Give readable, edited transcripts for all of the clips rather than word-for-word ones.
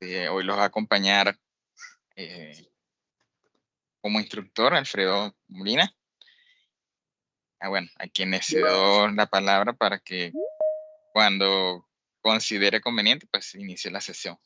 Hoy los va a acompañar como instructor Alfredo Molina, bueno, a quien le cedo la palabra para que cuando considere conveniente, pues inicie la sesión.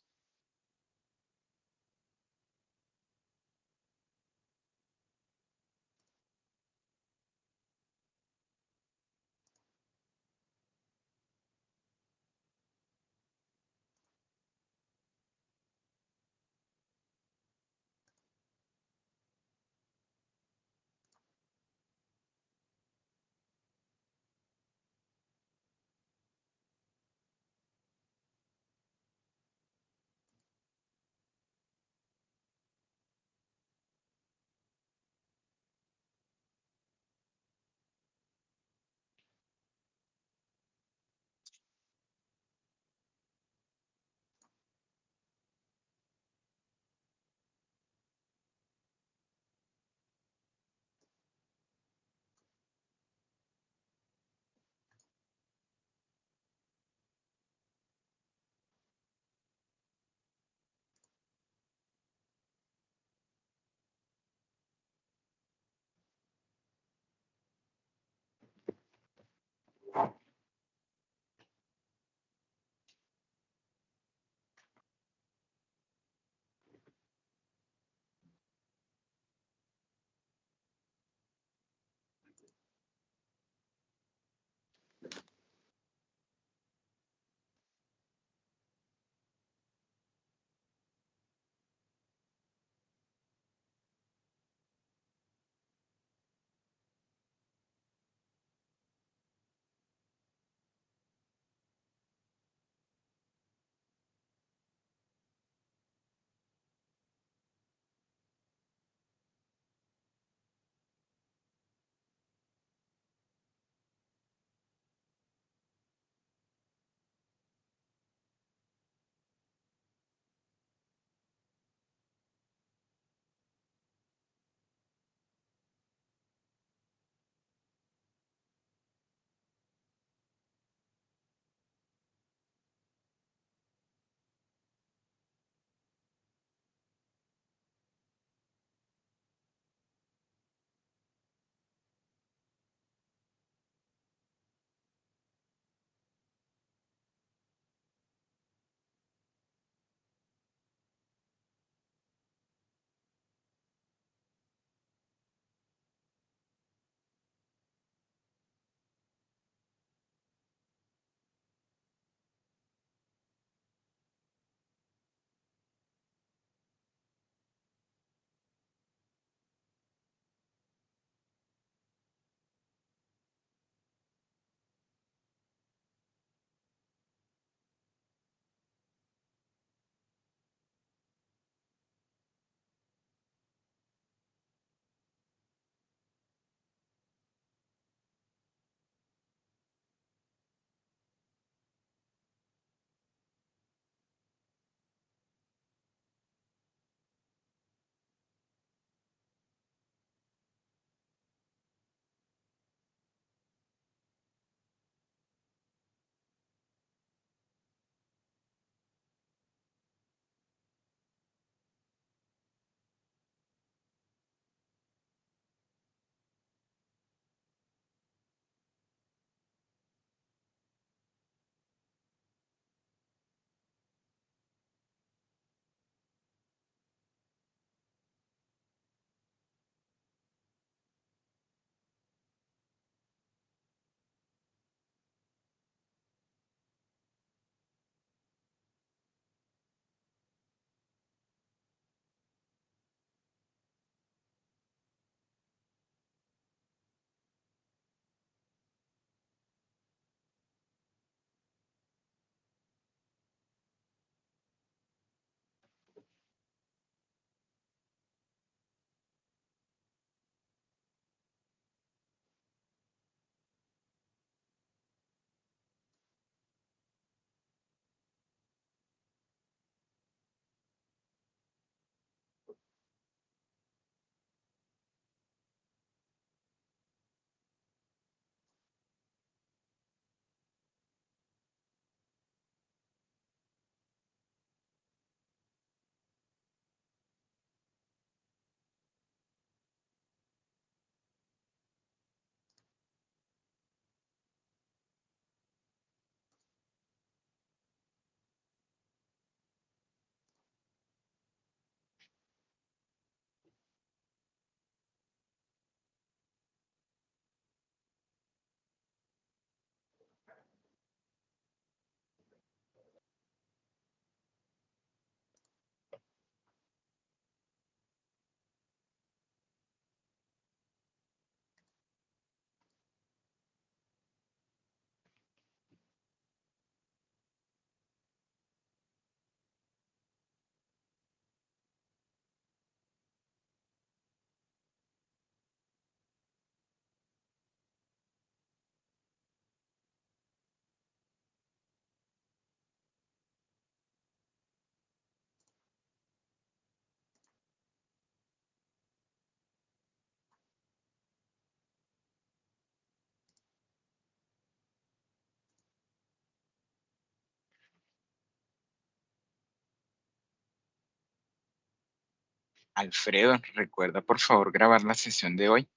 Alfredo, recuerda por favor grabar la sesión de hoy.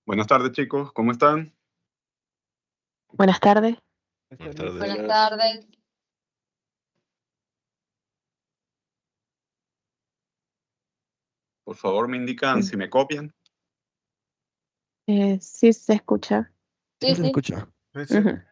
Buenas tardes, chicos, ¿cómo están? Buenas tardes. Buenas tardes. Buenas tardes. Por favor, me indican Sí. si me copian. Sí se escucha. Sí, Se sí. escucha. Ujú.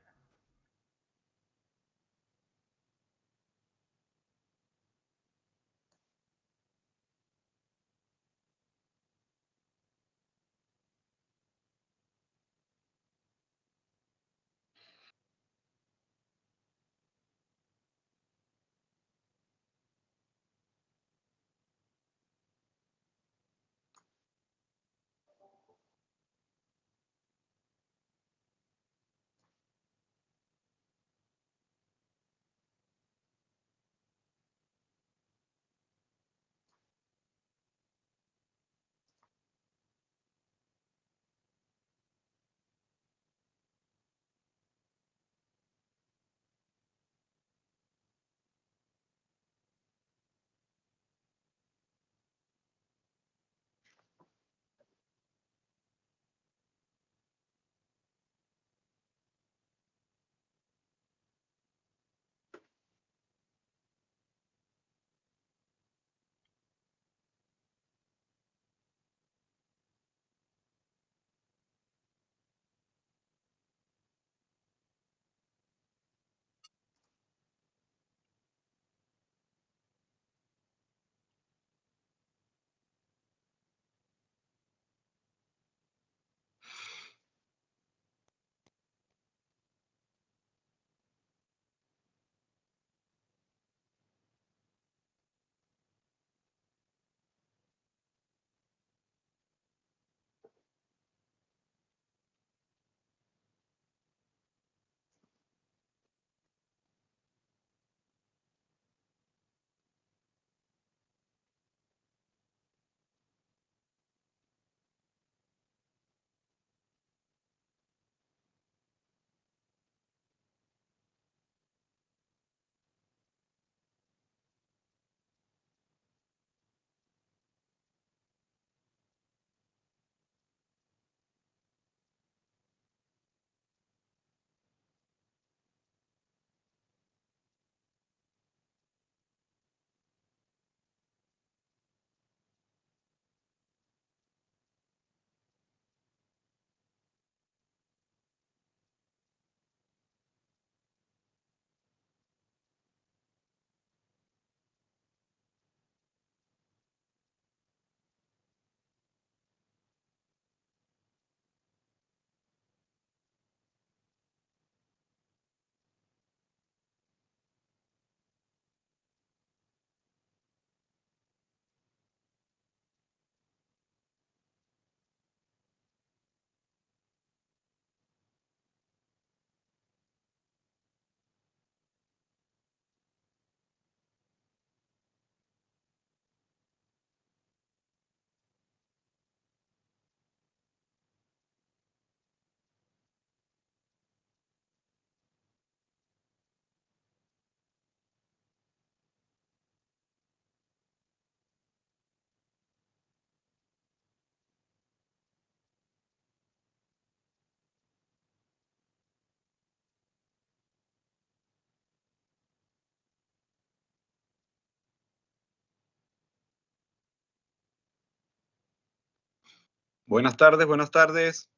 Buenas tardes, buenas tardes.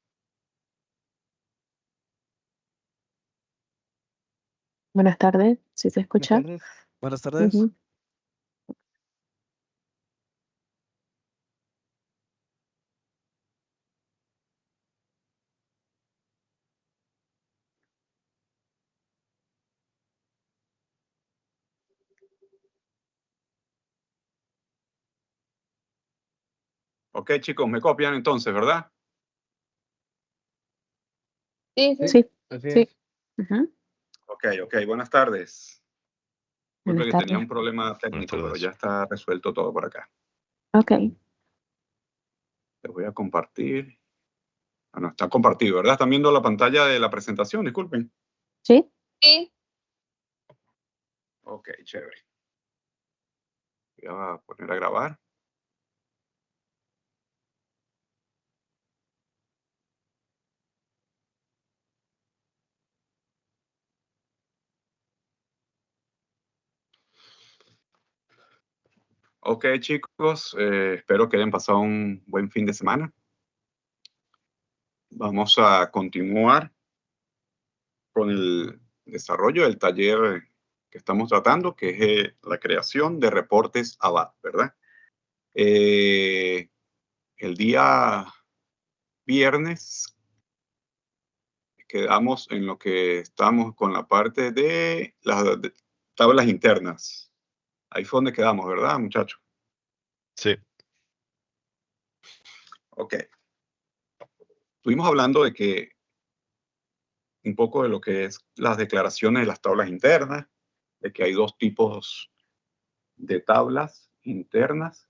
Buenas tardes. ¿Sí se escucha? Buenas tardes. Ujú. Ok, chicos, me copian entonces, ¿verdad? Sí, Así sí. es. Ujú. Ok, buenas tardes. Disculpe Buenas que tenía tardes. un problema técnico, pero tardes. ya está resuelto todo por acá. Ok. Les voy a compartir. Ah, no, está compartido, ¿verdad? Están viendo la pantalla de la presentación, disculpen. ¿Sí? Ok, chévere. Voy a poner a grabar. Ok, chicos, espero que hayan pasado un buen fin de semana. Vamos a continuar con el desarrollo del taller que estamos tratando, que es la creación de reportes ABAP, ¿verdad? El día viernes quedamos en lo que estamos con la parte de las tablas internas. Ahí fue donde quedamos, ¿verdad, muchachos? Sí. Ok. Estuvimos hablando de que un poco de lo que es las declaraciones de las tablas internas, de que hay dos tipos de tablas internas,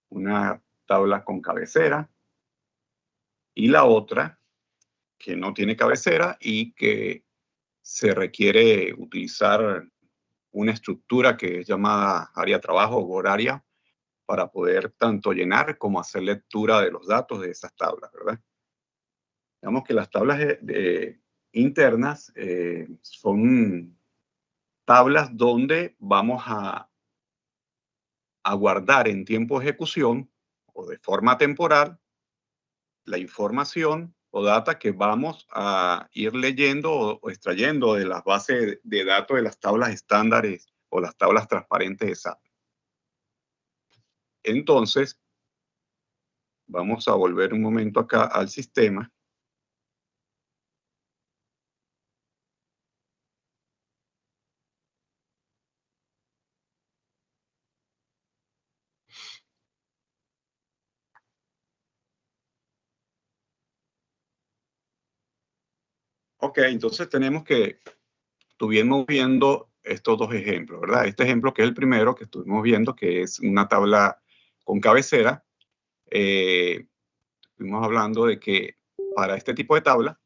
una tabla con cabecera y la otra que no tiene cabecera y que se requiere utilizar una estructura que es llamada área de trabajo o horaria para poder tanto llenar como hacer lectura de los datos de esas tablas, ¿verdad? Digamos que las tablas internas son tablas donde vamos a guardar en tiempo de ejecución o de forma temporal la información o data que vamos a ir leyendo o extrayendo de las bases de datos de las tablas estándares o las tablas transparentes de SAP. Entonces, vamos a volver un momento acá al sistema. Ok, entonces tenemos que estuvimos viendo estos dos ejemplos, ¿verdad? Este ejemplo que es el primero que estuvimos viendo, que es una tabla con cabecera. Estuvimos hablando de que para este tipo de tabla,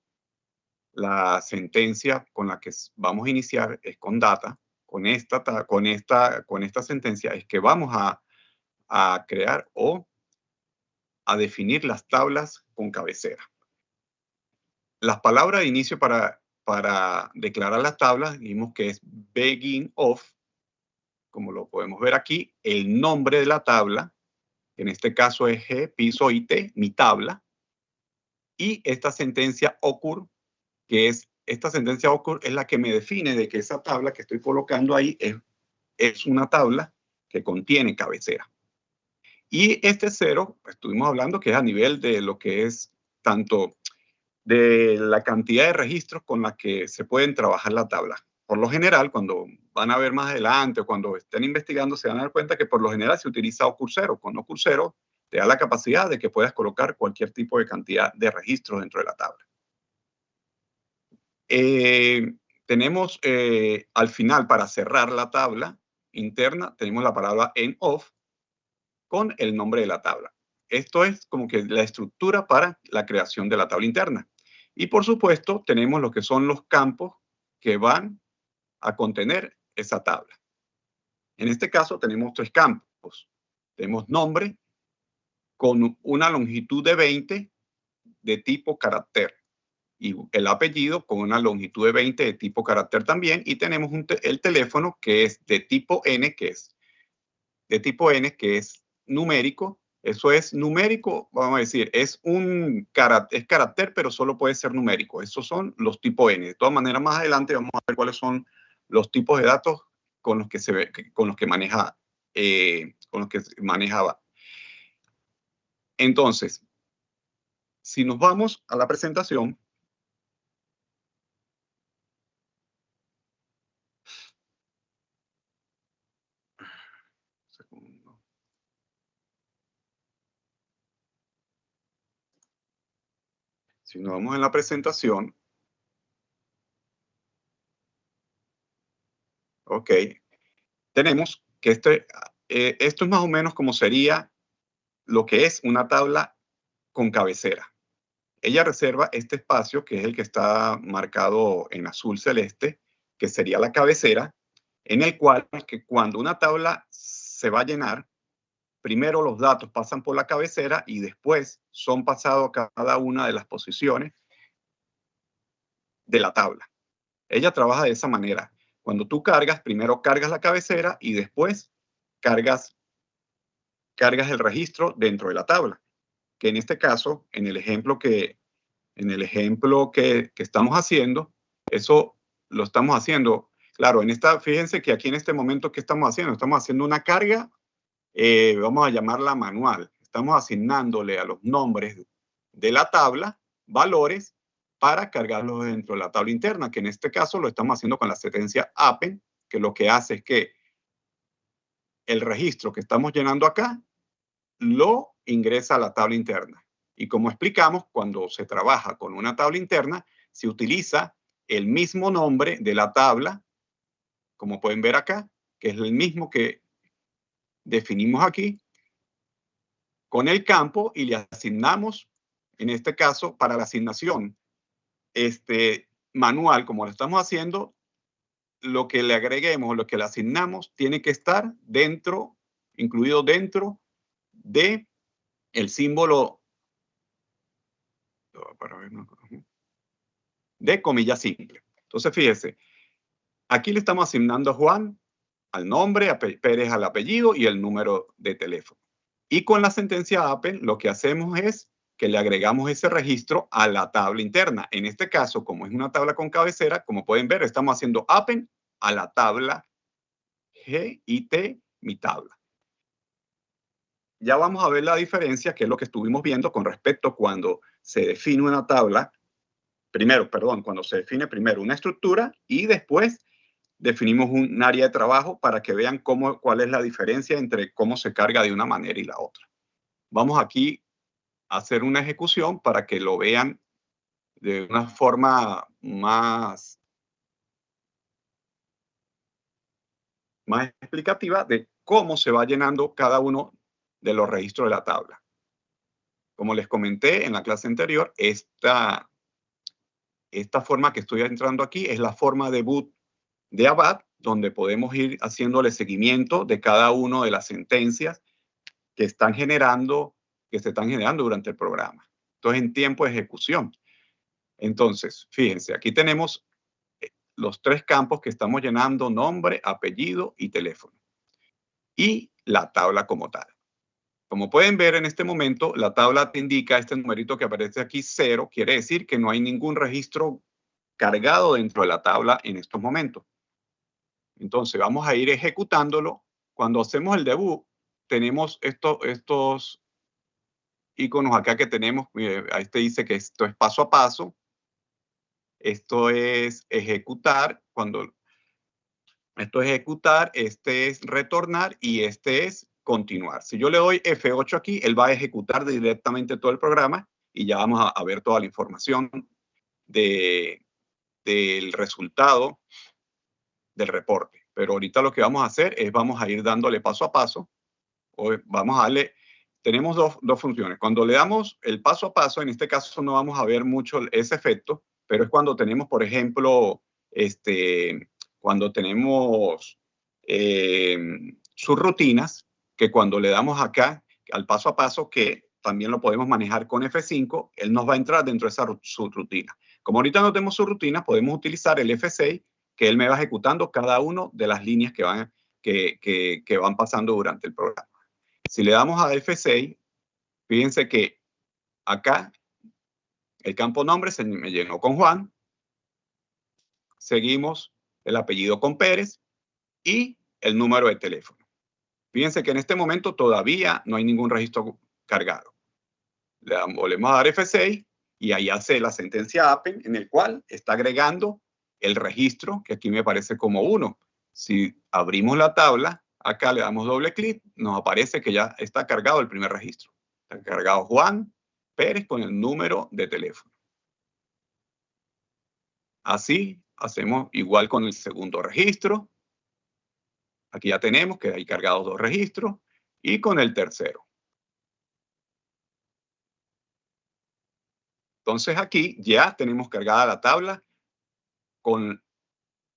la sentencia con la que vamos a iniciar es con data. Con esta sentencia es que vamos a crear o a definir las tablas con cabecera. Las palabras de inicio para declarar las tablas, dijimos que es begin of, como lo podemos ver aquí, el nombre de la tabla, que en este caso es G, piso IT, mi tabla, y esta sentencia occur, que es, esta sentencia occur es la que me define de que esa tabla que estoy colocando ahí es una tabla que contiene cabecera. Y este cero, estuvimos hablando que es a nivel de lo que es tanto de la cantidad de registros con la que se pueden trabajar la tabla. Por lo general, cuando van a ver más adelante o cuando estén investigando, se van a dar cuenta que por lo general se utiliza occur cero. Con occur cero te da la capacidad de que puedas colocar cualquier tipo de cantidad de registros dentro de la tabla. Tenemos al final, para cerrar la tabla interna, tenemos la palabra end of con el nombre de la tabla. Esto es como que la estructura para la creación de la tabla interna. Y por supuesto, tenemos lo que son los campos que van a contener esa tabla. En este caso, tenemos tres campos. Tenemos nombre con una longitud de 20 de tipo carácter y el apellido con una longitud de 20 de tipo carácter también. Y tenemos el teléfono que es de tipo N, que es numérico. Eso es numérico, vamos a decir, es carácter, pero solo puede ser numérico. Esos son los tipos N. De todas maneras, más adelante vamos a ver cuáles son los tipos de datos con los que maneja, Entonces, si nos vamos a la presentación, segundo. Si nos vamos en la presentación, ok, tenemos que esto es más o menos como sería lo que es una tabla con cabecera. Ella reserva este espacio, que es el que está marcado en azul celeste, que sería la cabecera, en el cual que cuando una tabla se va a llenar, primero los datos pasan por la cabecera y después son pasados a cada una de las posiciones de la tabla. Ella trabaja de esa manera. Cuando tú cargas, primero cargas la cabecera y después cargas el registro dentro de la tabla. Que en este caso, en el ejemplo que estamos haciendo, eso lo estamos haciendo. Claro, fíjense que aquí en este momento, ¿qué estamos haciendo? Estamos haciendo una carga, vamos a llamarla manual. Estamos asignándole a los nombres de la tabla valores para cargarlos dentro de la tabla interna, que en este caso lo estamos haciendo con la sentencia append, que lo que hace es que el registro que estamos llenando acá lo ingresa a la tabla interna. Y como explicamos, cuando se trabaja con una tabla interna, se utiliza el mismo nombre de la tabla, como pueden ver acá, que es el mismo que definimos aquí, con el campo y le asignamos, en este caso, para la asignación manual, como lo estamos haciendo, lo que le agreguemos, lo que le asignamos, tiene que estar dentro, incluido dentro de el símbolo de comilla simple. Entonces, fíjese, aquí le estamos asignando a Juan al nombre, a Pérez al apellido y el número de teléfono. Y con la sentencia append, lo que hacemos es que le agregamos ese registro a la tabla interna. En este caso, como es una tabla con cabecera, como pueden ver, estamos haciendo append a la tabla GIT, mi tabla. Ya vamos a ver la diferencia, que es lo que estuvimos viendo con respecto a cuando se define una tabla, cuando se define primero una estructura y después definimos un área de trabajo para que vean cuál es la diferencia entre cómo se carga de una manera y la otra. Vamos aquí a hacer una ejecución para que lo vean de una forma más explicativa de cómo se va llenando cada uno de los registros de la tabla. Como les comenté en la clase anterior, esta forma que estoy entrando aquí es la forma de boot de ABAP, donde podemos ir haciéndole seguimiento de cada una de las sentencias que se están generando durante el programa. Entonces, en tiempo de ejecución. Entonces, fíjense, aquí tenemos los tres campos que estamos llenando: nombre, apellido y teléfono. Y la tabla como tal. Como pueden ver en este momento, la tabla te indica este numerito que aparece aquí, 0, quiere decir que no hay ningún registro cargado dentro de la tabla en estos momentos. Entonces, vamos a ir ejecutándolo. Cuando hacemos el debug, tenemos estos iconos acá que tenemos. Ahí te dice que esto es paso a paso. Esto es ejecutar. Esto es ejecutar, este es retornar y este es continuar. Si yo le doy F8 aquí, él va a ejecutar directamente todo el programa y ya vamos a ver toda la información del resultado del reporte. Pero ahorita lo que vamos a hacer es vamos a ir dándole paso a paso. Vamos a darle, tenemos dos funciones. Cuando le damos el paso a paso, en este caso no vamos a ver mucho ese efecto, pero es cuando tenemos, por ejemplo, cuando tenemos sus rutinas, que cuando le damos acá al paso a paso, que también lo podemos manejar con F5, él nos va a entrar dentro de esa subrutina. Como ahorita no tenemos subrutina, podemos utilizar el F6, que él me va ejecutando cada una de las líneas que van pasando durante el programa. Si le damos a F6, fíjense que acá el campo nombre se me llenó con Juan. Seguimos el apellido con Pérez y el número de teléfono. Fíjense que en este momento todavía no hay ningún registro cargado. Volvemos a dar F6 y ahí hace la sentencia append, en el cual está agregando el registro, que aquí me aparece como 1. Si abrimos la tabla, acá le damos doble clic, nos aparece que ya está cargado el primer registro. Está cargado Juan Pérez con el número de teléfono. Así hacemos igual con el segundo registro. Aquí ya tenemos que hay cargados 2 registros. Y con el tercero. Entonces aquí ya tenemos cargada la tabla con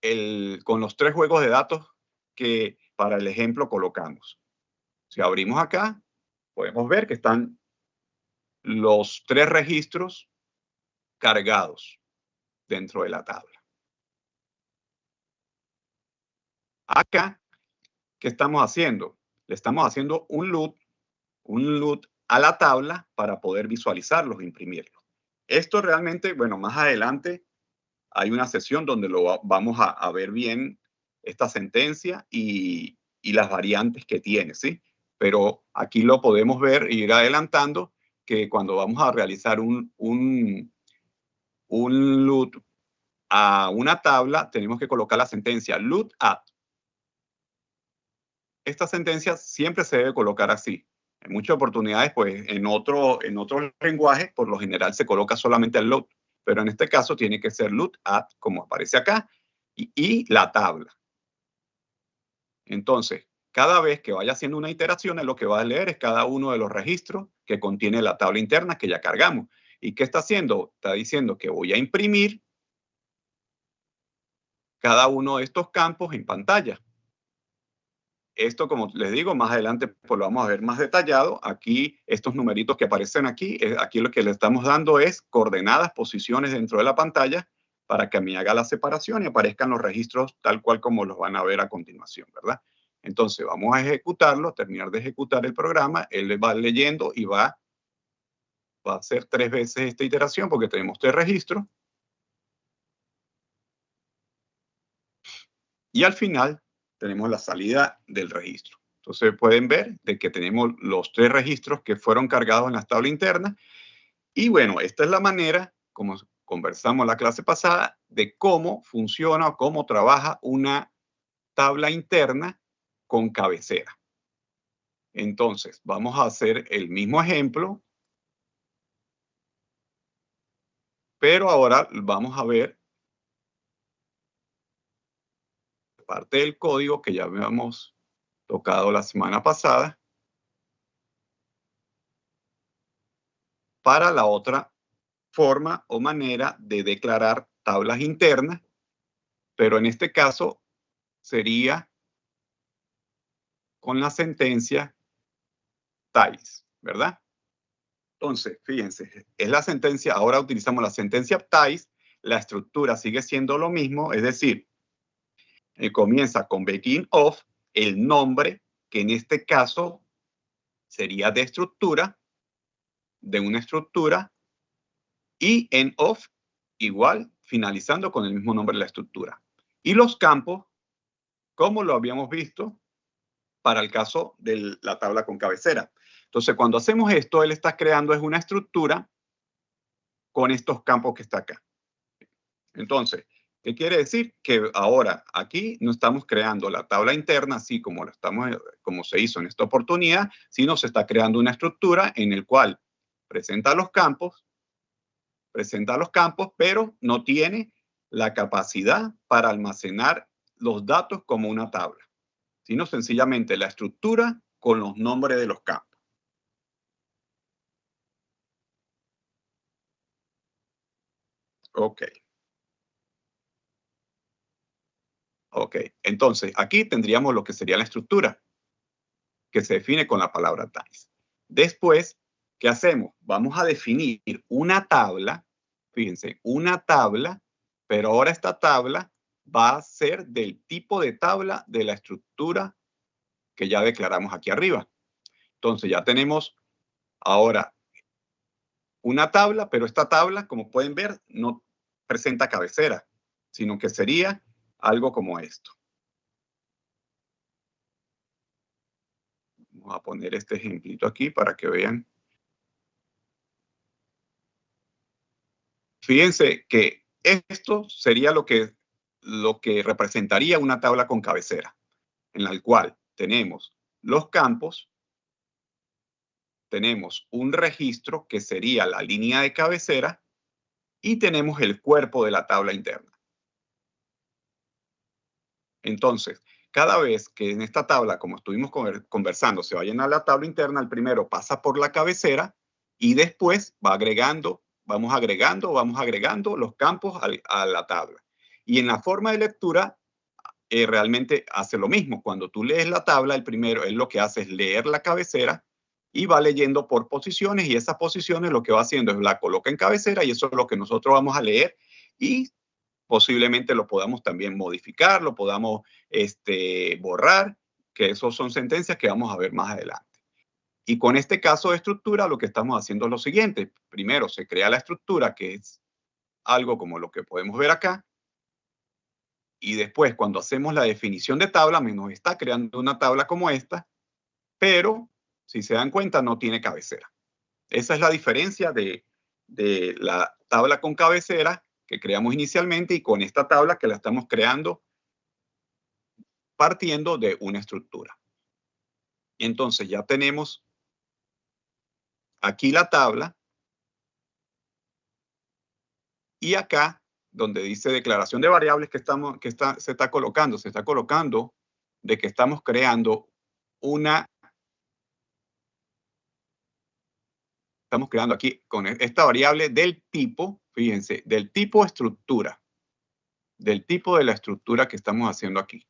los 3 juegos de datos que para el ejemplo colocamos. Si abrimos acá, podemos ver que están los 3 registros cargados dentro de la tabla. Acá, ¿qué estamos haciendo? Le estamos haciendo un loop a la tabla para poder visualizarlos e imprimirlos. Esto realmente, bueno, más adelante hay una sesión donde vamos a ver bien esta sentencia y las variantes que tiene, ¿sí? Pero aquí lo podemos ver e ir adelantando que cuando vamos a realizar un loop a una tabla, tenemos que colocar la sentencia loop at. Esta sentencia siempre se debe colocar así. En muchas oportunidades, pues en otro lenguaje, por lo general se coloca solamente el loop, pero en este caso tiene que ser loop at, como aparece acá, y la tabla. Entonces, cada vez que vaya haciendo una iteración, lo que va a leer es cada uno de los registros que contiene la tabla interna que ya cargamos. ¿Y qué está haciendo? Está diciendo que voy a imprimir cada uno de estos campos en pantalla. Esto, como les digo, más adelante pues lo vamos a ver más detallado. Aquí, estos numeritos que aparecen aquí, aquí lo que le estamos dando es coordenadas, posiciones dentro de la pantalla para que me haga la separación y aparezcan los registros tal cual como los van a ver a continuación, ¿verdad? Entonces, vamos a ejecutarlo, terminar de ejecutar el programa. Él va leyendo y va a hacer 3 veces esta iteración porque tenemos 3 registros. Y al final tenemos la salida del registro. Entonces pueden ver de que tenemos los 3 registros que fueron cargados en la tabla interna. Y bueno, esta es la manera, como conversamos en la clase pasada, de cómo funciona o cómo trabaja una tabla interna con cabecera. Entonces, vamos a hacer el mismo ejemplo, pero ahora vamos a ver parte del código que ya habíamos tocado la semana pasada para la otra forma o manera de declarar tablas internas, pero en este caso sería con la sentencia ties, ¿verdad? Entonces, fíjense, es la sentencia, ahora utilizamos la sentencia ties, la estructura sigue siendo lo mismo, es decir, comienza con begin of, el nombre, que en este caso sería de estructura, de una estructura, y end of, igual, finalizando con el mismo nombre de la estructura. Y los campos, como lo habíamos visto para el caso de la tabla con cabecera. Entonces, cuando hacemos esto, él está creando es una estructura con estos campos que está acá. Entonces, ¿qué quiere decir? Que ahora aquí no estamos creando la tabla interna así como se hizo en esta oportunidad, sino se está creando una estructura en el cual presenta los campos, pero no tiene la capacidad para almacenar los datos como una tabla, sino sencillamente la estructura con los nombres de los campos. Ok. Ok, entonces aquí tendríamos lo que sería la estructura, que se define con la palabra ties. Después, ¿qué hacemos? Vamos a definir una tabla, fíjense, una tabla, pero ahora esta tabla va a ser del tipo de tabla de la estructura que ya declaramos aquí arriba. Entonces ya tenemos ahora una tabla, pero esta tabla, como pueden ver, no presenta cabecera, sino que sería algo como esto. Vamos a poner este ejemplito aquí para que vean. Fíjense que esto sería lo que representaría una tabla con cabecera, en la cual tenemos los campos, tenemos un registro que sería la línea de cabecera y tenemos el cuerpo de la tabla interna. Entonces, cada vez que en esta tabla, como estuvimos conversando, se vayan a la tabla interna, el primero pasa por la cabecera y después vamos agregando los campos a la tabla. Y en la forma de lectura, realmente hace lo mismo. Cuando tú lees la tabla, el primero, él lo que hace es leer la cabecera y va leyendo por posiciones, y esas posiciones lo que va haciendo es la coloca en cabecera, y eso es lo que nosotros vamos a leer, y posiblemente lo podamos también modificar, lo podamos borrar, que esos son sentencias que vamos a ver más adelante. Y con este caso de estructura, lo que estamos haciendo es lo siguiente. Primero se crea la estructura, que es algo como lo que podemos ver acá, y después, cuando hacemos la definición de tabla, nos está creando una tabla como esta, pero si se dan cuenta, no tiene cabecera. Esa es la diferencia de la tabla con cabecera que creamos inicialmente y con esta tabla que la estamos creando partiendo de una estructura. Entonces ya tenemos aquí la tabla y acá donde dice declaración de variables se está colocando de que estamos creando estamos creando aquí con esta variable del tipo, fíjense, del tipo estructura, del tipo de la estructura que estamos haciendo aquí.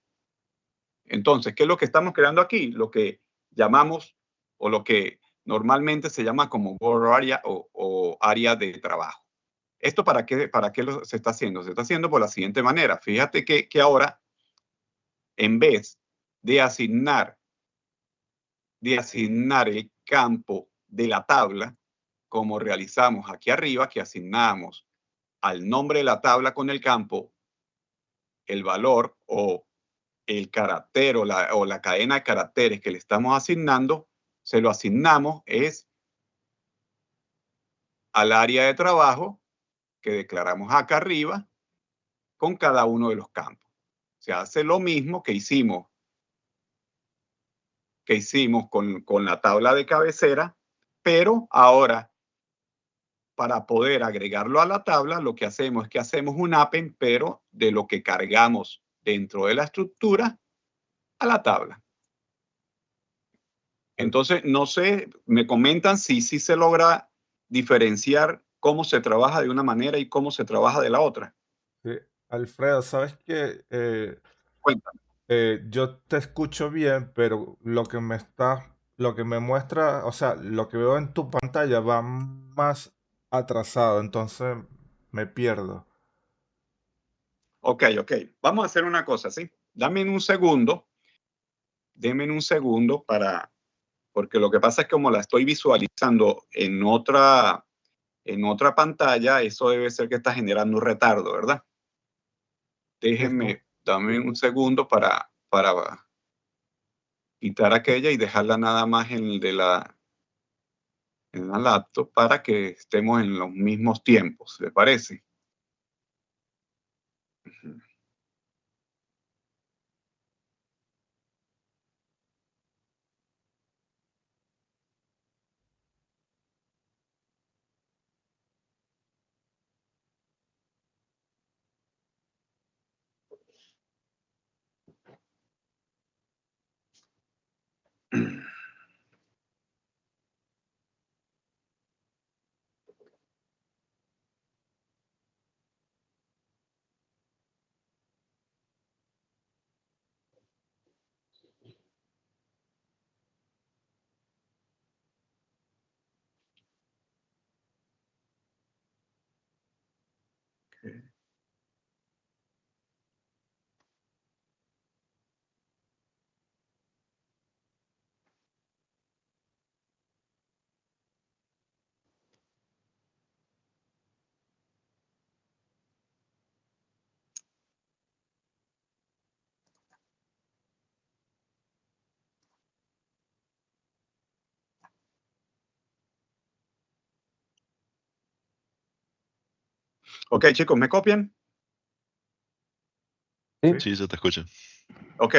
Entonces, ¿qué es lo que estamos creando aquí? Lo que llamamos, o lo que normalmente se llama como work area o área de trabajo. ¿Esto para qué se está haciendo? Se está haciendo por la siguiente manera. Fíjate que ahora, en vez de asignar el campo de la tabla, como realizamos aquí arriba, que asignamos al nombre de la tabla con el campo el valor o el carácter o la cadena de caracteres que le estamos asignando, se lo asignamos es al área de trabajo que declaramos acá arriba con cada uno de los campos. Se hace lo mismo que hicimos con la tabla de cabecera, pero ahora para poder agregarlo a la tabla, lo que hacemos es que hacemos un append, pero de lo que cargamos dentro de la estructura a la tabla. Entonces, no sé, me comentan si se logra diferenciar cómo se trabaja de una manera y cómo se trabaja de la otra. Sí. Alfredo, ¿sabes qué? Cuéntame. Yo te escucho bien, pero lo que me muestra, o sea, lo que veo en tu pantalla va más atrasado, entonces me pierdo. Ok. Vamos a hacer una cosa, ¿sí? Dame un segundo porque lo que pasa es que como la estoy visualizando en otra pantalla, eso debe ser que está generando un retardo, ¿verdad? Dame un segundo para quitar aquella y dejarla nada más en la laptop para que estemos en los mismos tiempos, ¿le parece? Ok, chicos, ¿me copian? Sí, se te escucha. Ok,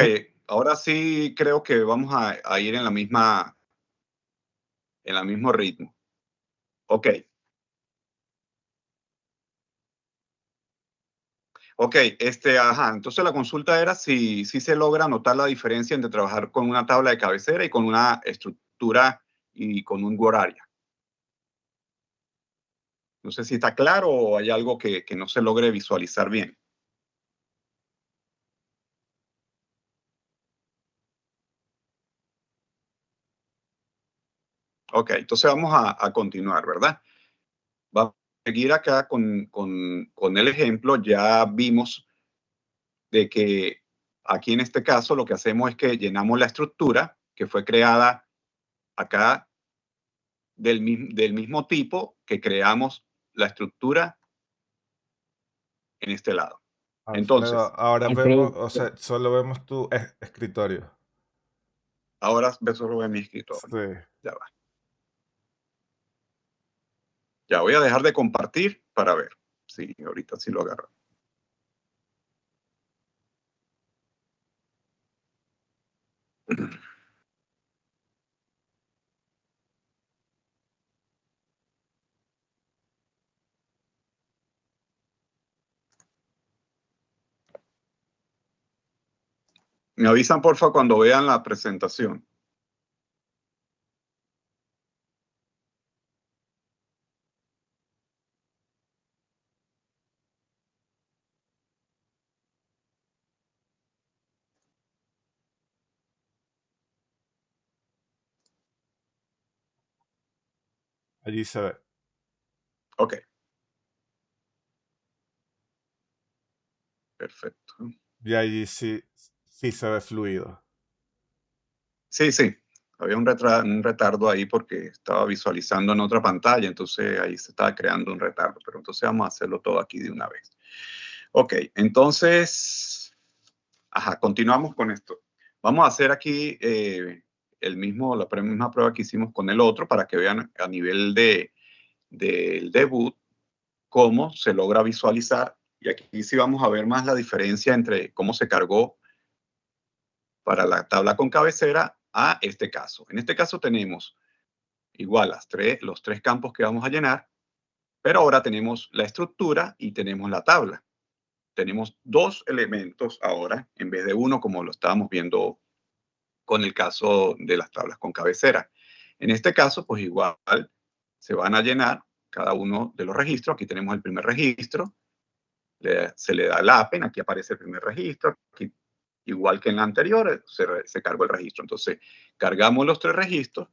ahora sí creo que vamos a ir en el mismo ritmo. Ok. Ok, entonces la consulta era si se logra notar la diferencia entre trabajar con una tabla de cabecera y con una estructura y con un horario. No sé si está claro o hay algo que no se logre visualizar bien. Ok, entonces vamos a continuar, ¿verdad? Vamos a seguir acá con el ejemplo. Ya vimos de que aquí en este caso lo que hacemos es que llenamos la estructura que fue creada acá del mismo tipo que creamos la estructura en este lado. Alfredo, Entonces, ahora vemos, o sea, solo vemos tu escritorio. ahora solo ve mi escritorio. Sí. Ya va. Ya voy a dejar de compartir para ver. Sí, ahorita sí lo agarro. Me avisan, porfa, cuando vean la presentación. Allí se ve. Ok. Perfecto. Y allí sí se ve fluido. Sí, sí. Había un retardo ahí porque estaba visualizando en otra pantalla, entonces ahí se estaba creando un retardo, pero entonces vamos a hacerlo todo aquí de una vez. Ok, entonces, continuamos con esto. Vamos a hacer aquí la misma prueba que hicimos con el otro para que vean a nivel del debut cómo se logra visualizar. Y aquí sí vamos a ver más la diferencia entre cómo se cargó para la tabla con cabecera a este caso. En este caso tenemos igual los tres campos que vamos a llenar, pero ahora tenemos la estructura y tenemos la tabla. Tenemos dos elementos ahora en vez de uno, como lo estábamos viendo con el caso de las tablas con cabecera. En este caso, pues igual se van a llenar cada uno de los registros. Aquí tenemos el primer registro, se le da el APEN, aquí aparece el primer registro, aquí, igual que en la anterior, se cargó el registro. Entonces, cargamos los tres registros,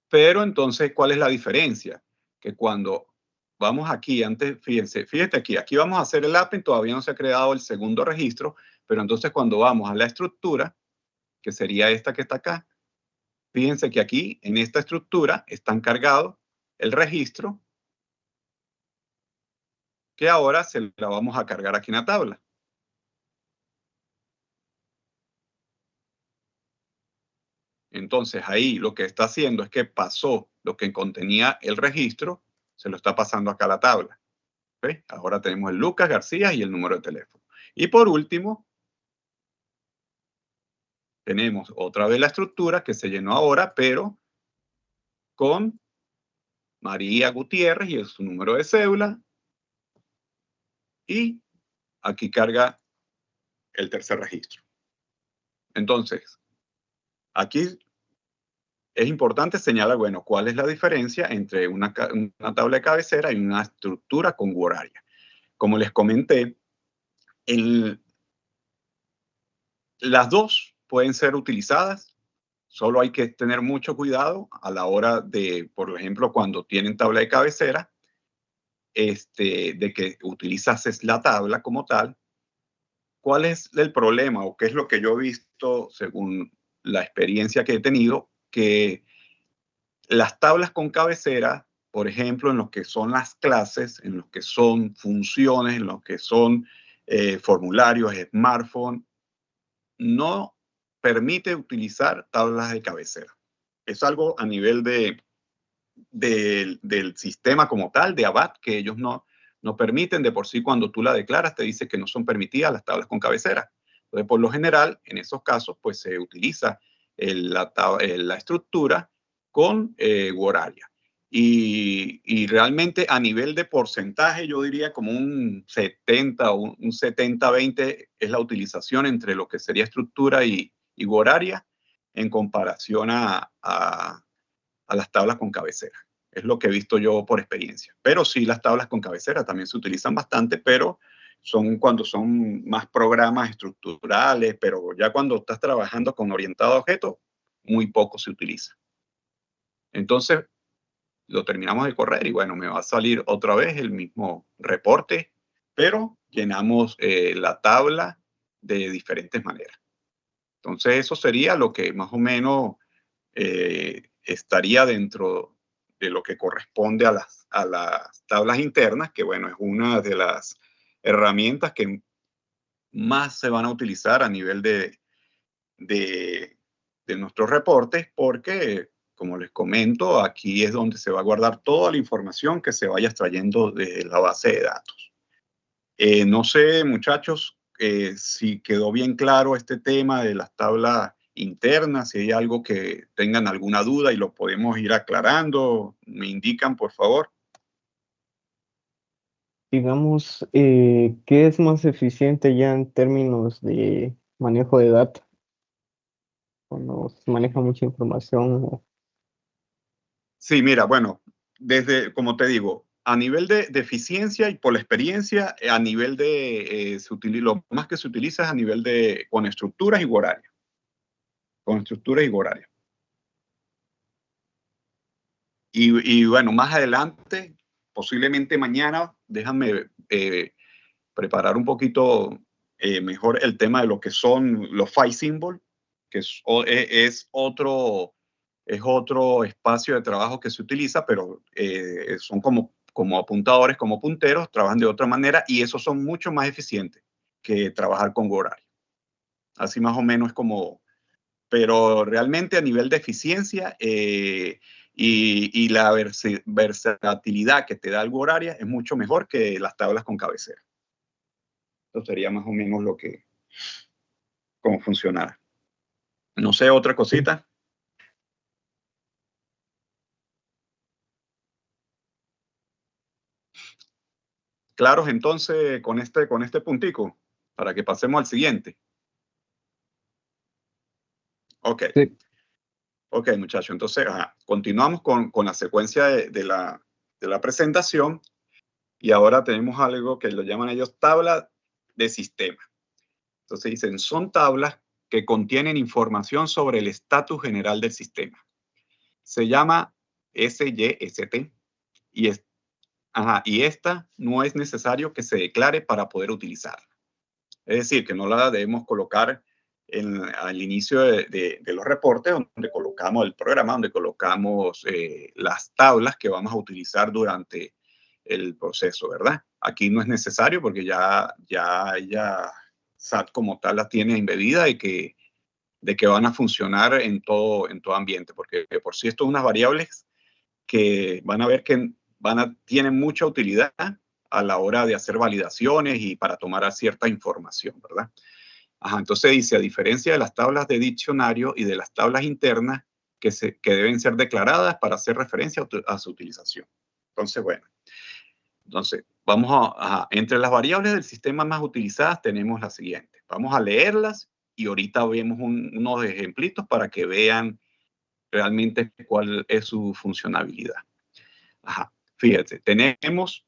pero entonces, ¿cuál es la diferencia? Que cuando vamos aquí, fíjate aquí vamos a hacer el APEN, todavía no se ha creado el segundo registro, pero entonces cuando vamos a la estructura, que sería esta que está acá, fíjense que aquí, en esta estructura, están cargados el registro, que ahora se la vamos a cargar aquí en la tabla. Entonces ahí lo que está haciendo es que pasó lo que contenía el registro, se lo está pasando acá a la tabla. ¿Ve? Ahora tenemos el Lucas García y el número de teléfono. Y por último, tenemos otra vez la estructura que se llenó ahora, pero con María Gutiérrez y su número de cédula. Y aquí carga el tercer registro. Entonces, aquí es importante señalar, bueno, cuál es la diferencia entre una tabla de cabecera y una estructura con horaria. Como les comenté, las dos pueden ser utilizadas, solo hay que tener mucho cuidado a la hora de, por ejemplo, cuando tienen tabla de cabecera, de que utilizas la tabla como tal. ¿Cuál es el problema o qué es lo que yo he visto según la experiencia que he tenido? Que las tablas con cabecera, por ejemplo, en lo que son las clases, en lo que son funciones, en lo que son formularios, smartphone, no permite utilizar tablas de cabecera. Es algo a nivel del sistema como tal, de ABAT, que ellos no permiten. De por sí, cuando tú la declaras, te dice que no son permitidas las tablas con cabecera. Entonces, por lo general, en esos casos, pues se utiliza la estructura con horaria. Y realmente a nivel de porcentaje, yo diría como un 70 o un 70-20 es la utilización entre lo que sería estructura y horaria en comparación a las tablas con cabecera. Es lo que he visto yo por experiencia. Pero sí, las tablas con cabecera también se utilizan bastante, pero son cuando son más programas estructurales, pero ya cuando estás trabajando con orientado a objetos, muy poco se utiliza. Entonces, lo terminamos de correr y bueno, me va a salir otra vez el mismo reporte, pero llenamos la tabla de diferentes maneras. Entonces, eso sería lo que más o menos estaría dentro de lo que corresponde a las tablas internas, que bueno, es una de las herramientas que más se van a utilizar a nivel de nuestros reportes, porque, como les comento, aquí es donde se va a guardar toda la información que se vaya extrayendo de la base de datos. No sé, muchachos, si quedó bien claro este tema de las tablas internas, si hay algo que tengan alguna duda y lo podemos ir aclarando, me indican, por favor. Digamos, ¿qué es más eficiente ya en términos de manejo de datos? Cuando se maneja mucha información. Sí, mira, bueno, desde, como te digo, a nivel de eficiencia y por la experiencia, a nivel de, lo más que se utiliza es a nivel de, con estructuras y horarios. Con estructuras y horarios. Y bueno, más adelante, posiblemente mañana, déjame preparar un poquito mejor el tema de lo que son los file symbols, que es otro espacio de trabajo que se utiliza, pero son como apuntadores, como punteros, trabajan de otra manera y esos son mucho más eficientes que trabajar con horario. Así más o menos es como, pero realmente a nivel de eficiencia y la versatilidad que te da algo horaria es mucho mejor que las tablas con cabecera. Eso sería más o menos lo que, cómo funcionara. No sé, otra cosita. Claros entonces con este puntico, para que pasemos al siguiente. Ok. Sí. Ok, muchachos. Entonces, continuamos con la secuencia de la presentación. Y ahora tenemos algo que lo llaman ellos tabla de sistema. Entonces dicen, son tablas que contienen información sobre el estatus general del sistema. Se llama SYST y esta no es necesario que se declare para poder utilizarla. Es decir, que no la debemos colocar al inicio de los reportes, donde colocamos el programa, donde colocamos las tablas que vamos a utilizar durante el proceso, ¿verdad? Aquí no es necesario porque ya SAT como tal la tiene embebida de que van a funcionar en todo ambiente, porque por sí esto es unas variables que van a ver que tienen mucha utilidad a la hora de hacer validaciones y para tomar cierta información, ¿verdad? Entonces dice, a diferencia de las tablas de diccionario y de las tablas internas que deben ser declaradas para hacer referencia a su utilización. Entonces, bueno, vamos entre las variables del sistema más utilizadas tenemos las siguientes. Vamos a leerlas y ahorita vemos unos ejemplitos para que vean realmente cuál es su funcionalidad. Fíjate, tenemos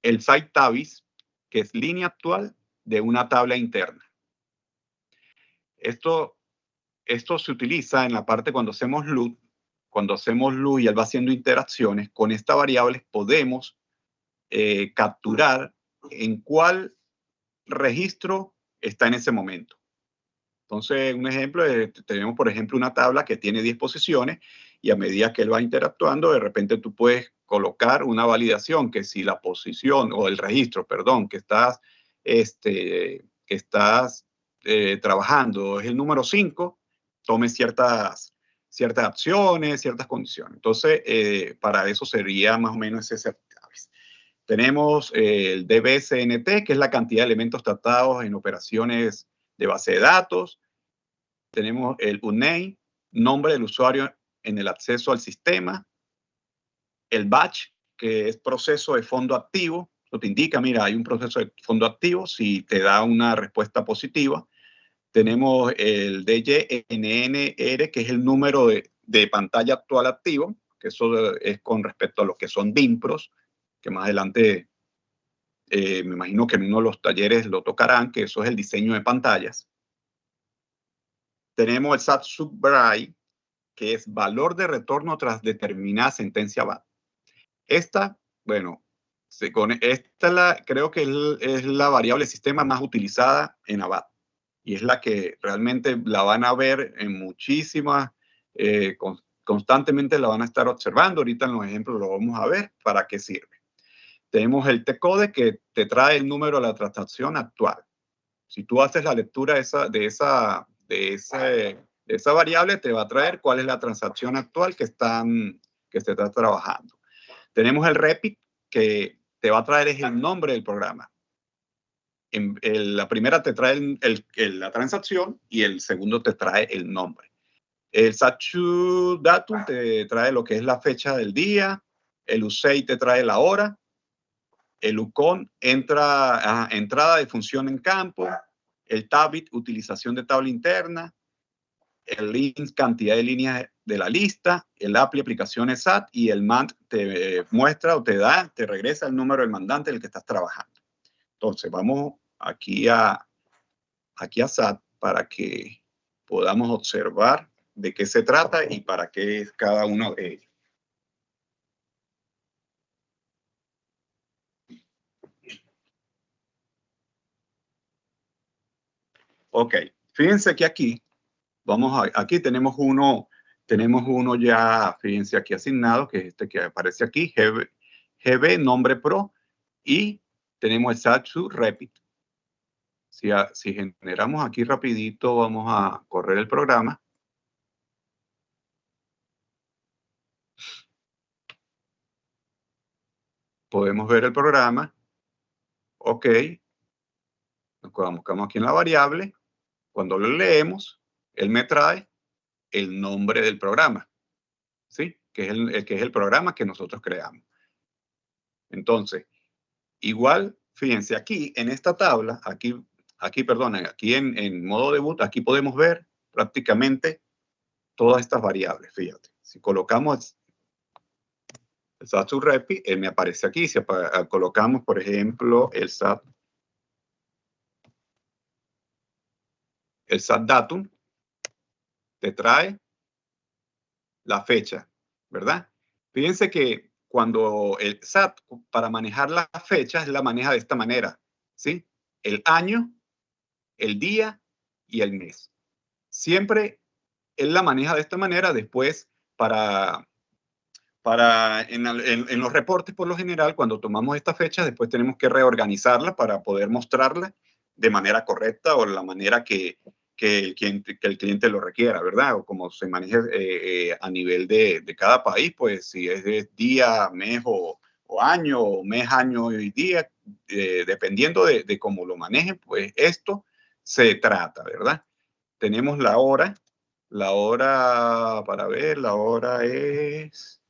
el site tabis, que es línea actual de una tabla interna. Esto se utiliza en la parte cuando hacemos loop. Cuando hacemos loop y él va haciendo interacciones, con esta variable podemos capturar en cuál registro está en ese momento. Entonces, un ejemplo, tenemos por ejemplo una tabla que tiene 10 posiciones y a medida que él va interactuando, de repente tú puedes colocar una validación que si la posición o el registro, perdón, que estás trabajando es el número 5, tome ciertas acciones, ciertas condiciones. Entonces, para eso sería más o menos ese set. Tenemos el DBSNT, que es la cantidad de elementos tratados en operaciones de base de datos. Tenemos el UNAME, nombre del usuario en el acceso al sistema. el batch, que es proceso de fondo activo. Eso te indica, mira, hay un proceso de fondo activo, si te da una respuesta positiva. Tenemos el DYNNR, que es el número de pantalla actual activo, que eso es con respecto a lo que son DIMPROS, que más adelante me imagino que en uno de los talleres lo tocarán, que eso es el diseño de pantallas. Tenemos el SAT Subray, que es valor de retorno tras determinada sentencia VAT. Esta, bueno, creo que es la variable sistema más utilizada en ABAP y es la que realmente la van a ver en muchísimas, constantemente la van a estar observando. Ahorita en los ejemplos lo vamos a ver para qué sirve. Tenemos el T-code que te trae el número de la transacción actual. Si tú haces la lectura de esa variable, te va a traer cuál es la transacción actual que se está trabajando. Tenemos el REPIT, que te va a traer es el nombre del programa. La primera te trae la transacción y el segundo te trae el nombre. El SATSU Datum te trae lo que es la fecha del día. El USEI te trae la hora. El UCON, entrada de función en campo. El TABIT, utilización de tabla interna. El LINS, cantidad de líneas de la lista. El APLI, aplicaciones SAT. Y el MAND te muestra o te regresa el número del mandante del que estás trabajando. Entonces, vamos aquí a SAT para que podamos observar de qué se trata y para qué es cada uno de ellos. Ok, fíjense que aquí, aquí tenemos uno ya, fíjense aquí asignado, que es este que aparece aquí, GB, nombre pro, y tenemos el SATSU Repit. Si generamos aquí rapidito, vamos a correr el programa. Podemos ver el programa. Ok. Nos colocamos aquí en la variable. Cuando lo leemos, él me trae el nombre del programa. ¿Sí? Que es el programa que nosotros creamos. Entonces, igual, fíjense, aquí en esta tabla, aquí en modo debut, aquí podemos ver prácticamente todas estas variables. Fíjate, si colocamos el SAT Repi, él me aparece aquí. Si colocamos, por ejemplo, el SAT Datum, te trae la fecha, ¿verdad? Fíjense que cuando el SAT, para manejar las fechas, la maneja de esta manera, ¿sí? El año, el día y el mes. Siempre él la maneja de esta manera. Después, en los reportes, por lo general, cuando tomamos esta fecha, después tenemos que reorganizarla para poder mostrarla de manera correcta o la manera que el cliente lo requiera, ¿verdad? O como se maneje a nivel de cada país, pues si es de día, mes o año, o mes, año y día, dependiendo de cómo lo manejen, pues esto se trata, ¿verdad? Tenemos la hora, para ver, la hora es...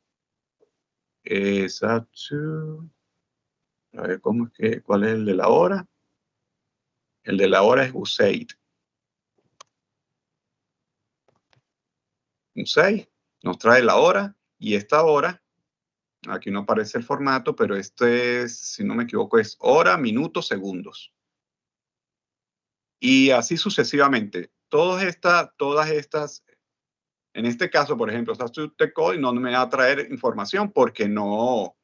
Exacto. A ver, ¿cuál es el de la hora? El de la hora es USAID. USAID nos trae la hora y esta hora, aquí no aparece el formato, pero este es, si no me equivoco, es hora, minutos, segundos. Y así sucesivamente. Todas estas, en este caso, por ejemplo, T-Code no me va a traer información porque no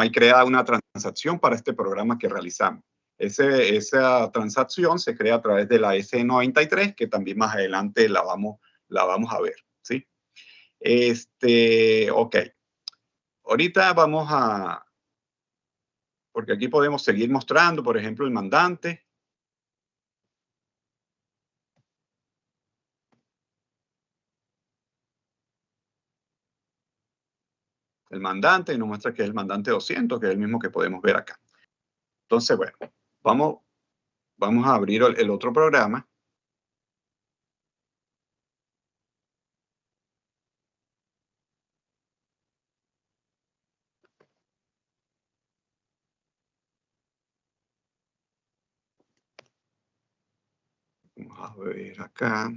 hay creada una transacción para este programa que realizamos. Esa transacción se crea a través de la S93, que también más adelante la vamos a ver, ¿sí? Ok. Ahorita vamos porque aquí podemos seguir mostrando, por ejemplo, el mandante. El mandante nos muestra que es el mandante 200, que es el mismo que podemos ver acá. Entonces, bueno, vamos a abrir el otro programa. a ver acá.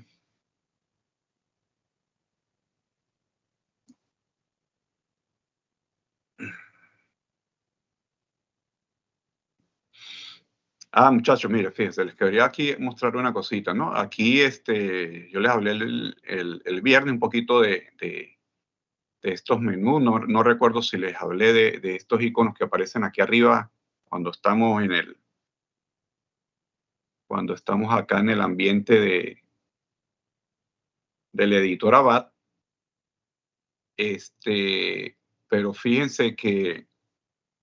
Muchachos, mire, fíjense, les quería aquí mostrar una cosita, ¿no? Aquí yo les hablé el viernes un poquito de estos menús. No recuerdo si les hablé de estos iconos que aparecen aquí arriba cuando estamos acá en el ambiente del editor Avat. Pero fíjense que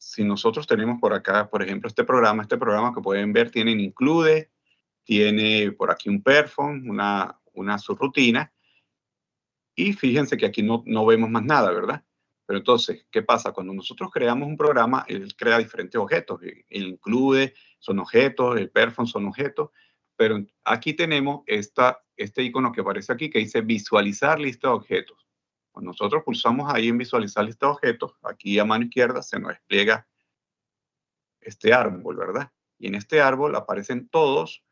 si nosotros tenemos por acá, por ejemplo, este programa que pueden ver tiene un include, tiene por aquí un perform, una subrutina, y fíjense que aquí no vemos más nada, ¿verdad? Pero entonces, ¿qué pasa? Cuando nosotros creamos un programa, él crea diferentes objetos. El include son objetos, el perform son objetos, pero aquí tenemos este icono que aparece aquí que dice visualizar lista de objetos. Cuando nosotros pulsamos ahí en visualizar lista de objetos, aquí a mano izquierda se nos despliega este árbol, ¿verdad? Y en este árbol aparecen todos,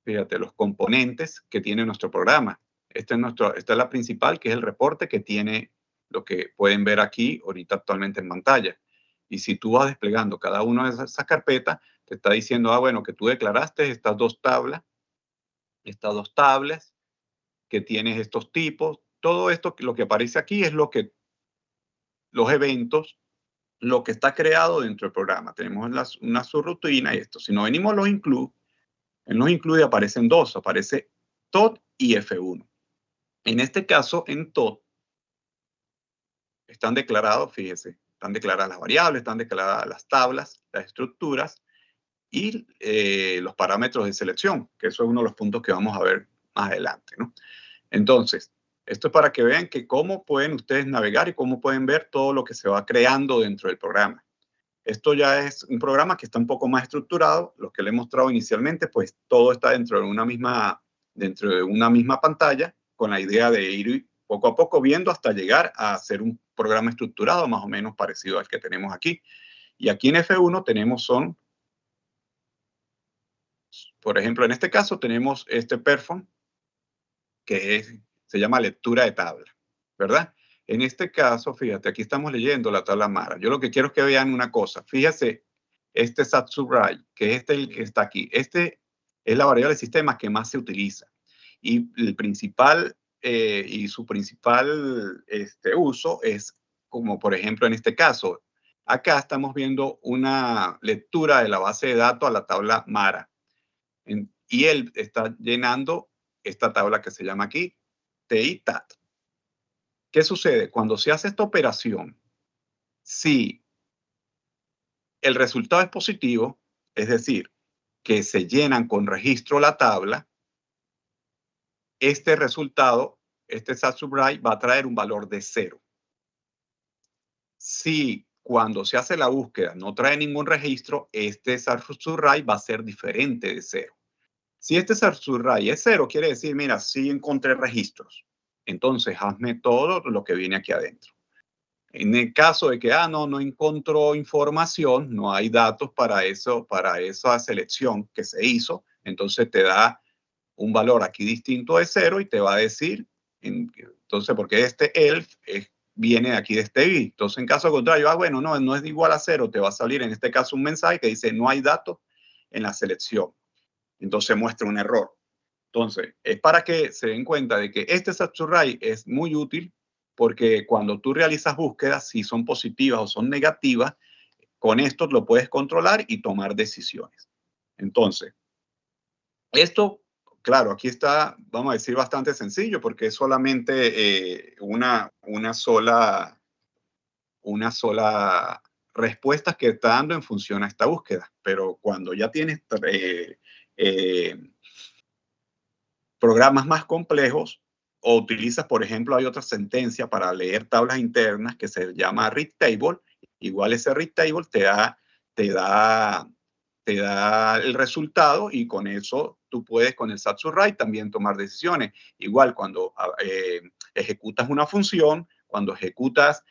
fíjate, los componentes que tiene nuestro programa. Esta es la principal, que es el reporte que tiene lo que pueden ver aquí ahorita actualmente en pantalla. Y si tú vas desplegando cada una de esas carpetas, te está diciendo, bueno, que tú declaraste estas dos tablas que tienes estos tipos. Todo esto, lo que aparece aquí es los eventos, lo que está creado dentro del programa. Tenemos una subrutina y esto. Si no venimos a los include, en los include aparecen dos, aparece TOT y F1. En este caso, en TOT, están declarados, fíjese, están declaradas las variables, están declaradas las tablas, las estructuras y los parámetros de selección, que eso es uno de los puntos que vamos a ver más adelante, ¿no? Entonces, esto es para que vean que cómo pueden ustedes navegar y cómo pueden ver todo lo que se va creando dentro del programa. Esto ya es un programa que está un poco más estructurado. Lo que le he mostrado inicialmente, pues todo está dentro de una misma pantalla, con la idea de ir poco a poco viendo hasta llegar a ser un programa estructurado más o menos parecido al que tenemos aquí. Y aquí en F1 tenemos por ejemplo, en este caso tenemos este perform, que se llama lectura de tabla, ¿verdad? En este caso, fíjate, aquí estamos leyendo la tabla Mara. Yo lo que quiero es que vean una cosa. Fíjese, este SAT_SUBRAI, que es el que está aquí. Este es la variable de sistema que más se utiliza. Y su principal uso es, como por ejemplo en este caso, acá estamos viendo una lectura de la base de datos a la tabla Mara. Y él está llenando esta tabla que se llama aquí TI-TAT. ¿Qué sucede? Cuando se hace esta operación, si el resultado es positivo, es decir, que se llenan con registro la tabla, este resultado, este SAT_SUBRAI, va a traer un valor de 0. Si cuando se hace la búsqueda no trae ningún registro, este SAT_SUBRAI va a ser diferente de 0. Si este SAT_SUBRAI es 0, quiere decir, mira, sí encontré registros. Entonces, hazme todo lo que viene aquí adentro. En el caso de que, no encontró información, no hay datos para esa selección que se hizo, entonces te da un valor aquí distinto de 0 y te va a decir, entonces, porque este ELF viene aquí de este bit. Entonces, en caso contrario, bueno, no es igual a 0, te va a salir en este caso un mensaje que dice no hay datos en la selección. Entonces muestra un error. Entonces, es para que se den cuenta de que este SAT_SUBRAI es muy útil porque cuando tú realizas búsquedas, si son positivas o son negativas, con esto lo puedes controlar y tomar decisiones. Entonces, esto, claro, aquí está, vamos a decir, bastante sencillo porque es solamente una sola respuesta que está dando en función a esta búsqueda. Pero cuando ya tienes programas más complejos o utilizas, por ejemplo, hay otra sentencia para leer tablas internas que se llama read table. Igual ese read table te da el resultado y con eso tú puedes con el SAT_SUBRAI también tomar decisiones. Igual cuando ejecutas una función, cuando ejecutas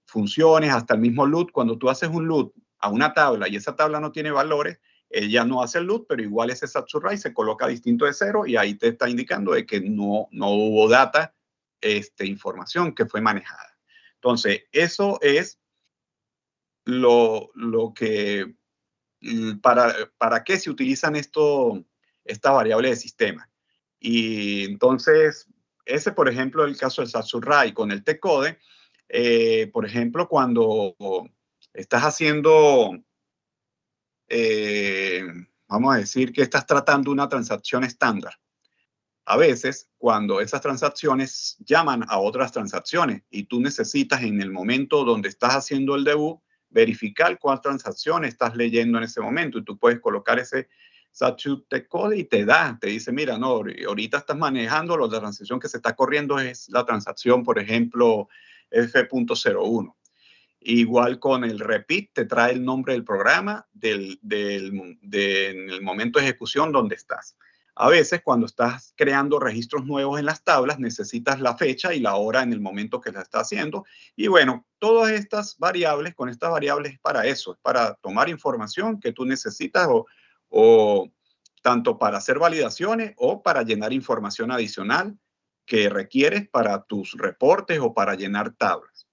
funciones, hasta el mismo loop, cuando tú haces un loop a una tabla y esa tabla no tiene valores, ella no hace el loop, pero igual ese subray se coloca distinto de 0 y ahí te está indicando de que no hubo data, información que fue manejada. Entonces, eso es lo que, para qué se utilizan esta variable de sistema. Y entonces, ese, por ejemplo, el caso del subray con el T-code, por ejemplo, cuando estás haciendo, vamos a decir que estás tratando una transacción estándar. A veces, cuando esas transacciones llaman a otras transacciones y tú necesitas en el momento donde estás haciendo el debug, verificar cuál transacción estás leyendo en ese momento, y tú puedes colocar ese T-code y te dice, mira, no, ahorita estás manejando, la transacción que se está corriendo es la transacción, por ejemplo, F.01. Igual con el repeat, te trae el nombre del programa en el momento de ejecución donde estás. A veces, cuando estás creando registros nuevos en las tablas, necesitas la fecha y la hora en el momento que la estás haciendo. Y bueno, todas estas variables, con estas variables es para eso, es para tomar información que tú necesitas o tanto para hacer validaciones o para llenar información adicional que requieres para tus reportes o para llenar tablas.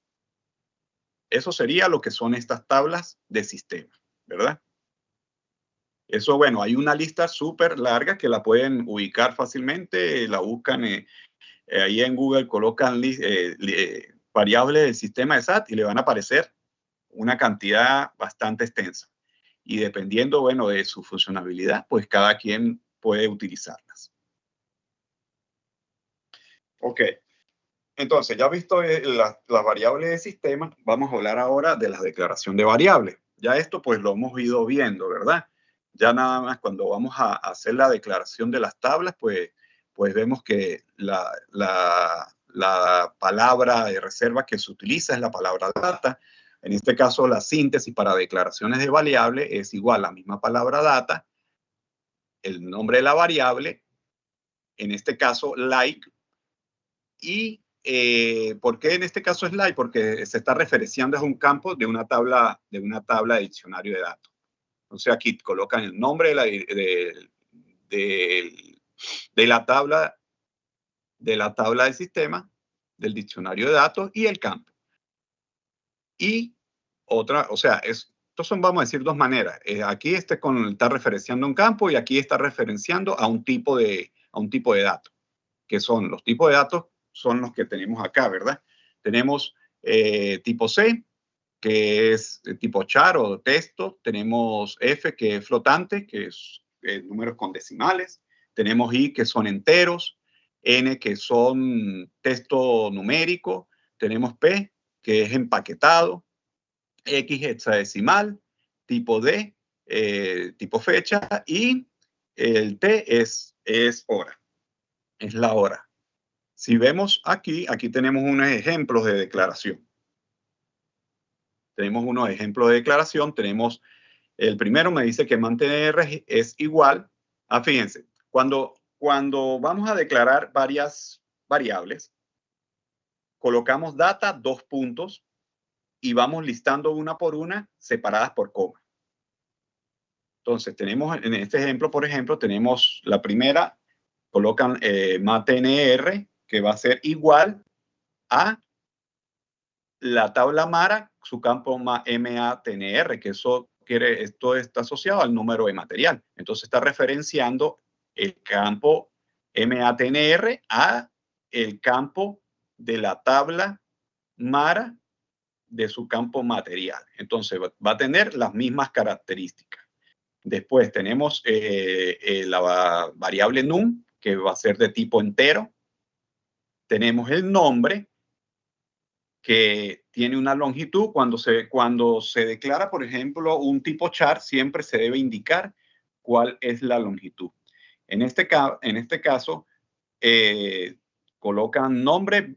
Eso sería lo que son estas tablas de sistema, ¿verdad? Eso, bueno, hay una lista súper larga que la pueden ubicar fácilmente, la buscan ahí en Google, colocan variables del sistema de SAT y le van a aparecer una cantidad bastante extensa. Y dependiendo, bueno, de su funcionalidad, pues cada quien puede utilizarlas. Ok. Entonces, ya visto las variables de sistema, vamos a hablar ahora de la declaración de variables. Ya esto pues lo hemos ido viendo, ¿verdad? Ya nada más cuando vamos a hacer la declaración de las tablas, pues vemos que la palabra de reserva que se utiliza es la palabra data. En este caso, la síntesis para declaraciones de variable es igual a la misma palabra data, el nombre de la variable, en este caso like, y ¿por qué en este caso es like? Porque se está referenciando a un campo de una tabla de diccionario de datos. Entonces aquí colocan el nombre de la tabla del sistema, del diccionario de datos y el campo. Y otra, o sea, estos son, vamos a decir, dos maneras. Aquí está referenciando un campo y aquí está referenciando a un tipo de datos, que son los tipos de datos, son los que tenemos acá, ¿verdad? Tenemos tipo C, que es tipo char o texto. Tenemos F, que es flotante, que es números con decimales. Tenemos I, que son enteros. N, que son texto numérico. Tenemos P, que es empaquetado. X, hexadecimal. Tipo D, tipo fecha. Y el T es hora. Es la hora. Si vemos aquí tenemos unos ejemplos de declaración. Tenemos unos ejemplos de declaración. Tenemos, el primero me dice que mantener es igual a, fíjense, cuando vamos a declarar varias variables, colocamos data, 2 puntos, y vamos listando una por una, separadas por coma. Entonces, tenemos, en este ejemplo, por ejemplo, tenemos la primera, colocan matnr, que va a ser igual a la tabla Mara, su campo MATNR, que esto está asociado al número de material. Entonces está referenciando el campo MATNR a el campo de la tabla Mara de su campo material. Entonces va a tener las mismas características. Después tenemos la variable num, que va a ser de tipo entero. Tenemos el nombre, que tiene una longitud. Cuando se declara, por ejemplo, un tipo char, siempre se debe indicar cuál es la longitud. En este caso, colocan nombre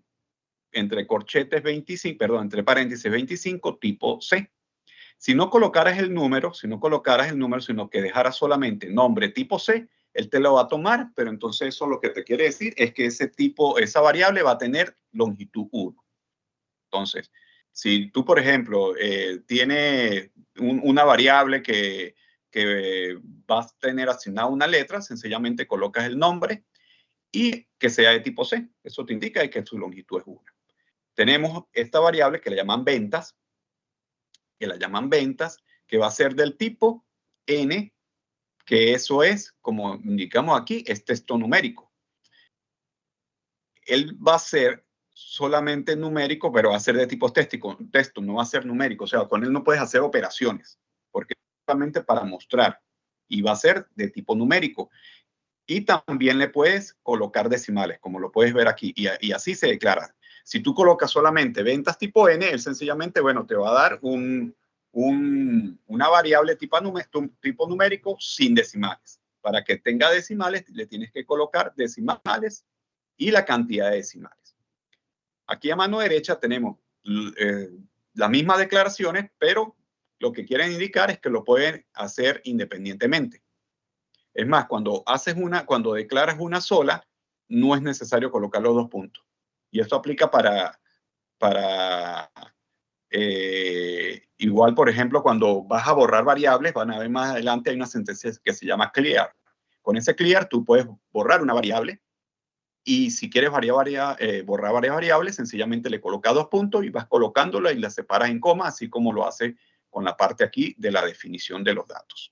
entre corchetes 25, perdón, entre paréntesis 25, tipo C. Si no colocaras el número, sino que dejaras solamente nombre tipo C, él te lo va a tomar, pero entonces eso lo que te quiere decir es que esa variable va a tener longitud 1. Entonces, si tú, por ejemplo, tienes una variable que que vas a tener asignada una letra, sencillamente colocas el nombre y que sea de tipo C. Eso te indica que su longitud es 1. Tenemos esta variable que la llaman ventas, que va a ser del tipo N, que eso es, como indicamos aquí, es texto numérico. Él va a ser solamente numérico, pero va a ser de tipo texto, no va a ser numérico. O sea, con él no puedes hacer operaciones, porque es solamente para mostrar. Y va a ser de tipo numérico. Y también le puedes colocar decimales, como lo puedes ver aquí. Y así se declara. Si tú colocas solamente ventas tipo N, él sencillamente, bueno, te va a dar una variable tipo numérico sin decimales. Para que tenga decimales, le tienes que colocar decimales y la cantidad de decimales. Aquí a mano derecha tenemos las mismas declaraciones, pero lo que quieren indicar es que lo pueden hacer independientemente. Es más, cuando declaras una sola, no es necesario colocar los 2 puntos. Y esto aplica para igual, por ejemplo, cuando vas a borrar variables, van a ver más adelante, hay una sentencia que se llama clear. Con ese clear, tú puedes borrar una variable. Y si quieres borrar varias variables, sencillamente le colocas 2 puntos y vas colocándola y la separas en coma, así como lo hace con la parte aquí de la definición de los datos.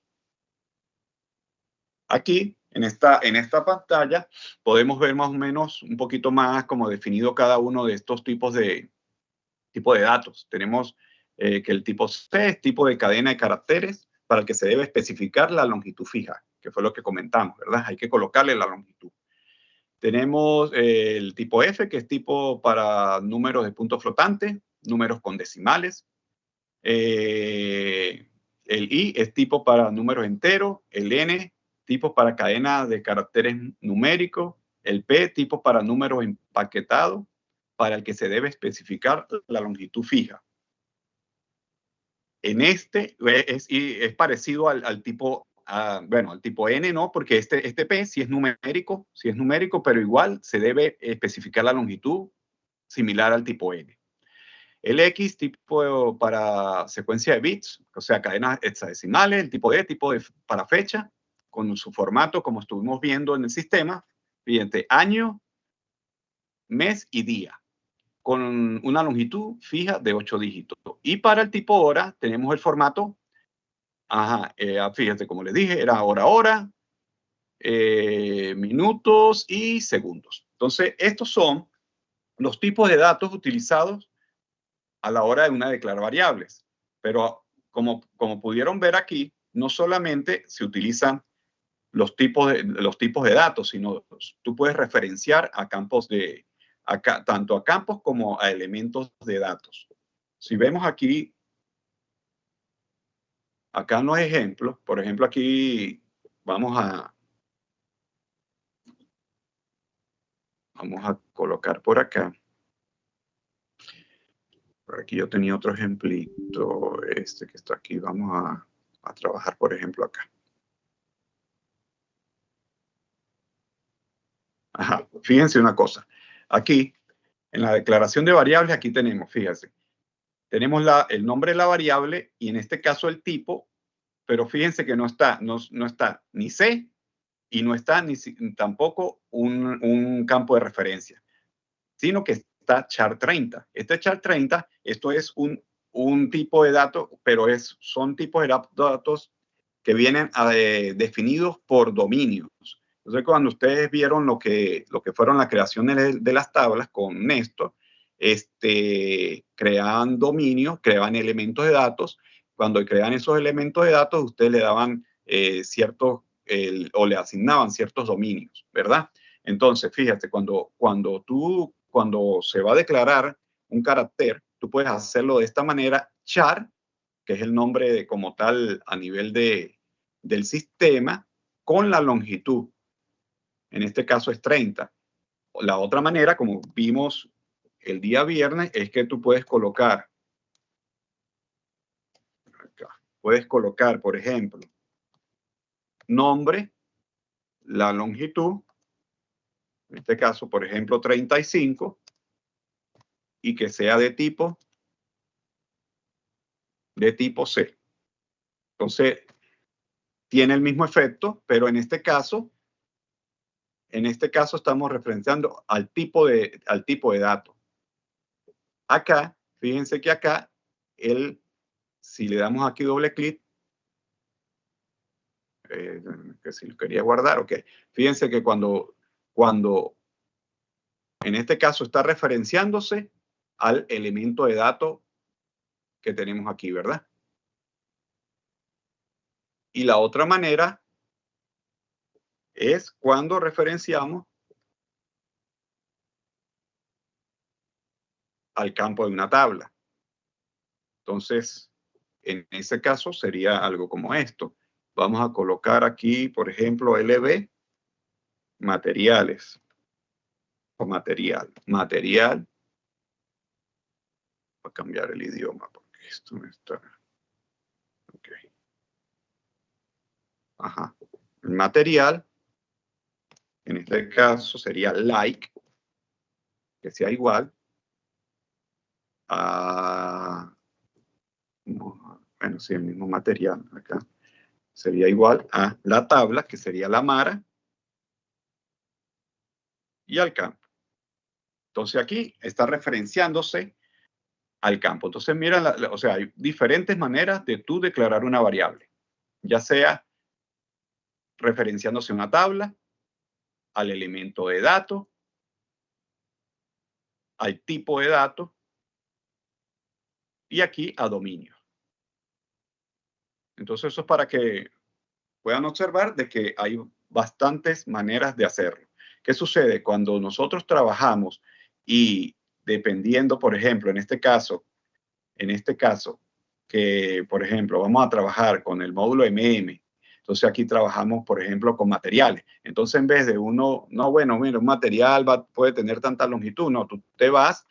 Aquí, en esta pantalla, podemos ver más o menos un poquito más como definido cada uno de estos tipos de datos. Tenemos que el tipo C es tipo de cadena de caracteres para el que se debe especificar la longitud fija, que fue lo que comentamos, ¿verdad? Hay que colocarle la longitud. Tenemos el tipo F, que es tipo para números de punto flotante, números con decimales. El I es tipo para números enteros. El N, tipo para cadena de caracteres numéricos. El P, tipo para números empaquetados, para el que se debe especificar la longitud fija. En este es parecido al tipo bueno, al tipo N no, porque este P sí es numérico, pero igual se debe especificar la longitud similar al tipo N. El X, tipo para secuencia de bits, o sea, cadenas hexadecimales. El tipo E, para fecha, con su formato, como estuvimos viendo en el sistema, mediante año, mes y día, con una longitud fija de 8 dígitos. Y para el tipo hora, tenemos el formato. Fíjate, como les dije, era hora, minutos y segundos. Entonces, estos son los tipos de datos utilizados a la hora de declarar variables. Pero como pudieron ver aquí, no solamente se utilizan los tipos de datos, sino tú puedes referenciar a campos tanto a campos como a elementos de datos. Si vemos aquí, acá en los ejemplos, por ejemplo, aquí vamos a colocar por acá. Por aquí yo tenía otro ejemplito, que está aquí. Vamos a trabajar, por ejemplo, acá. Fíjense una cosa. Aquí, en la declaración de variables, aquí tenemos, fíjense, tenemos el nombre de la variable y en este caso el tipo, pero fíjense que no está ni C y no está tampoco un campo de referencia, sino que está char30. Este char30, esto es un tipo de dato, pero son tipos de datos que vienen definidos por dominios. Entonces, cuando ustedes vieron lo que fueron las creaciones de las tablas con Néstor, creaban dominios, creaban elementos de datos. Cuando crean esos elementos de datos, ustedes le daban o le asignaban ciertos dominios, ¿verdad? Entonces, fíjate, cuando se va a declarar un carácter, tú puedes hacerlo de esta manera, char, que es el nombre como tal a nivel del sistema, con la longitud. En este caso es 30. La otra manera, como vimos el día viernes, es que tú puedes colocar, por ejemplo, nombre, la longitud, en este caso, por ejemplo, 35, y que sea de tipo C. Entonces, tiene el mismo efecto, pero en este caso estamos referenciando al tipo de dato. Acá, fíjense que acá, si le damos aquí doble clic, que si lo quería guardar, ok. Fíjense que cuando en este caso está referenciándose al elemento de dato que tenemos aquí, ¿verdad? Y la otra manera es cuando referenciamos al campo de una tabla. Entonces, en ese caso sería algo como esto. Vamos a colocar aquí, por ejemplo, LB, materiales, o material. Voy a cambiar el idioma porque esto no está. Ok. Ajá. El material, en este caso sería like, que sea igual a, bueno, sí, el mismo material acá. Sería igual a la tabla, que sería la Mara, y al campo. Entonces aquí está referenciándose al campo. Entonces mira, o sea, hay diferentes maneras de tú declarar una variable, ya sea referenciándose a una tabla, al elemento de dato, al tipo de dato, y aquí a dominio. Entonces eso es para que puedan observar de que hay bastantes maneras de hacerlo. ¿Qué sucede? Cuando nosotros trabajamos y dependiendo, por ejemplo, en este caso, que, por ejemplo, vamos a trabajar con el módulo MM, entonces aquí trabajamos, por ejemplo, con materiales. Entonces, en vez de uno, no, bueno, mira, un material puede tener tanta longitud, no, tú te vas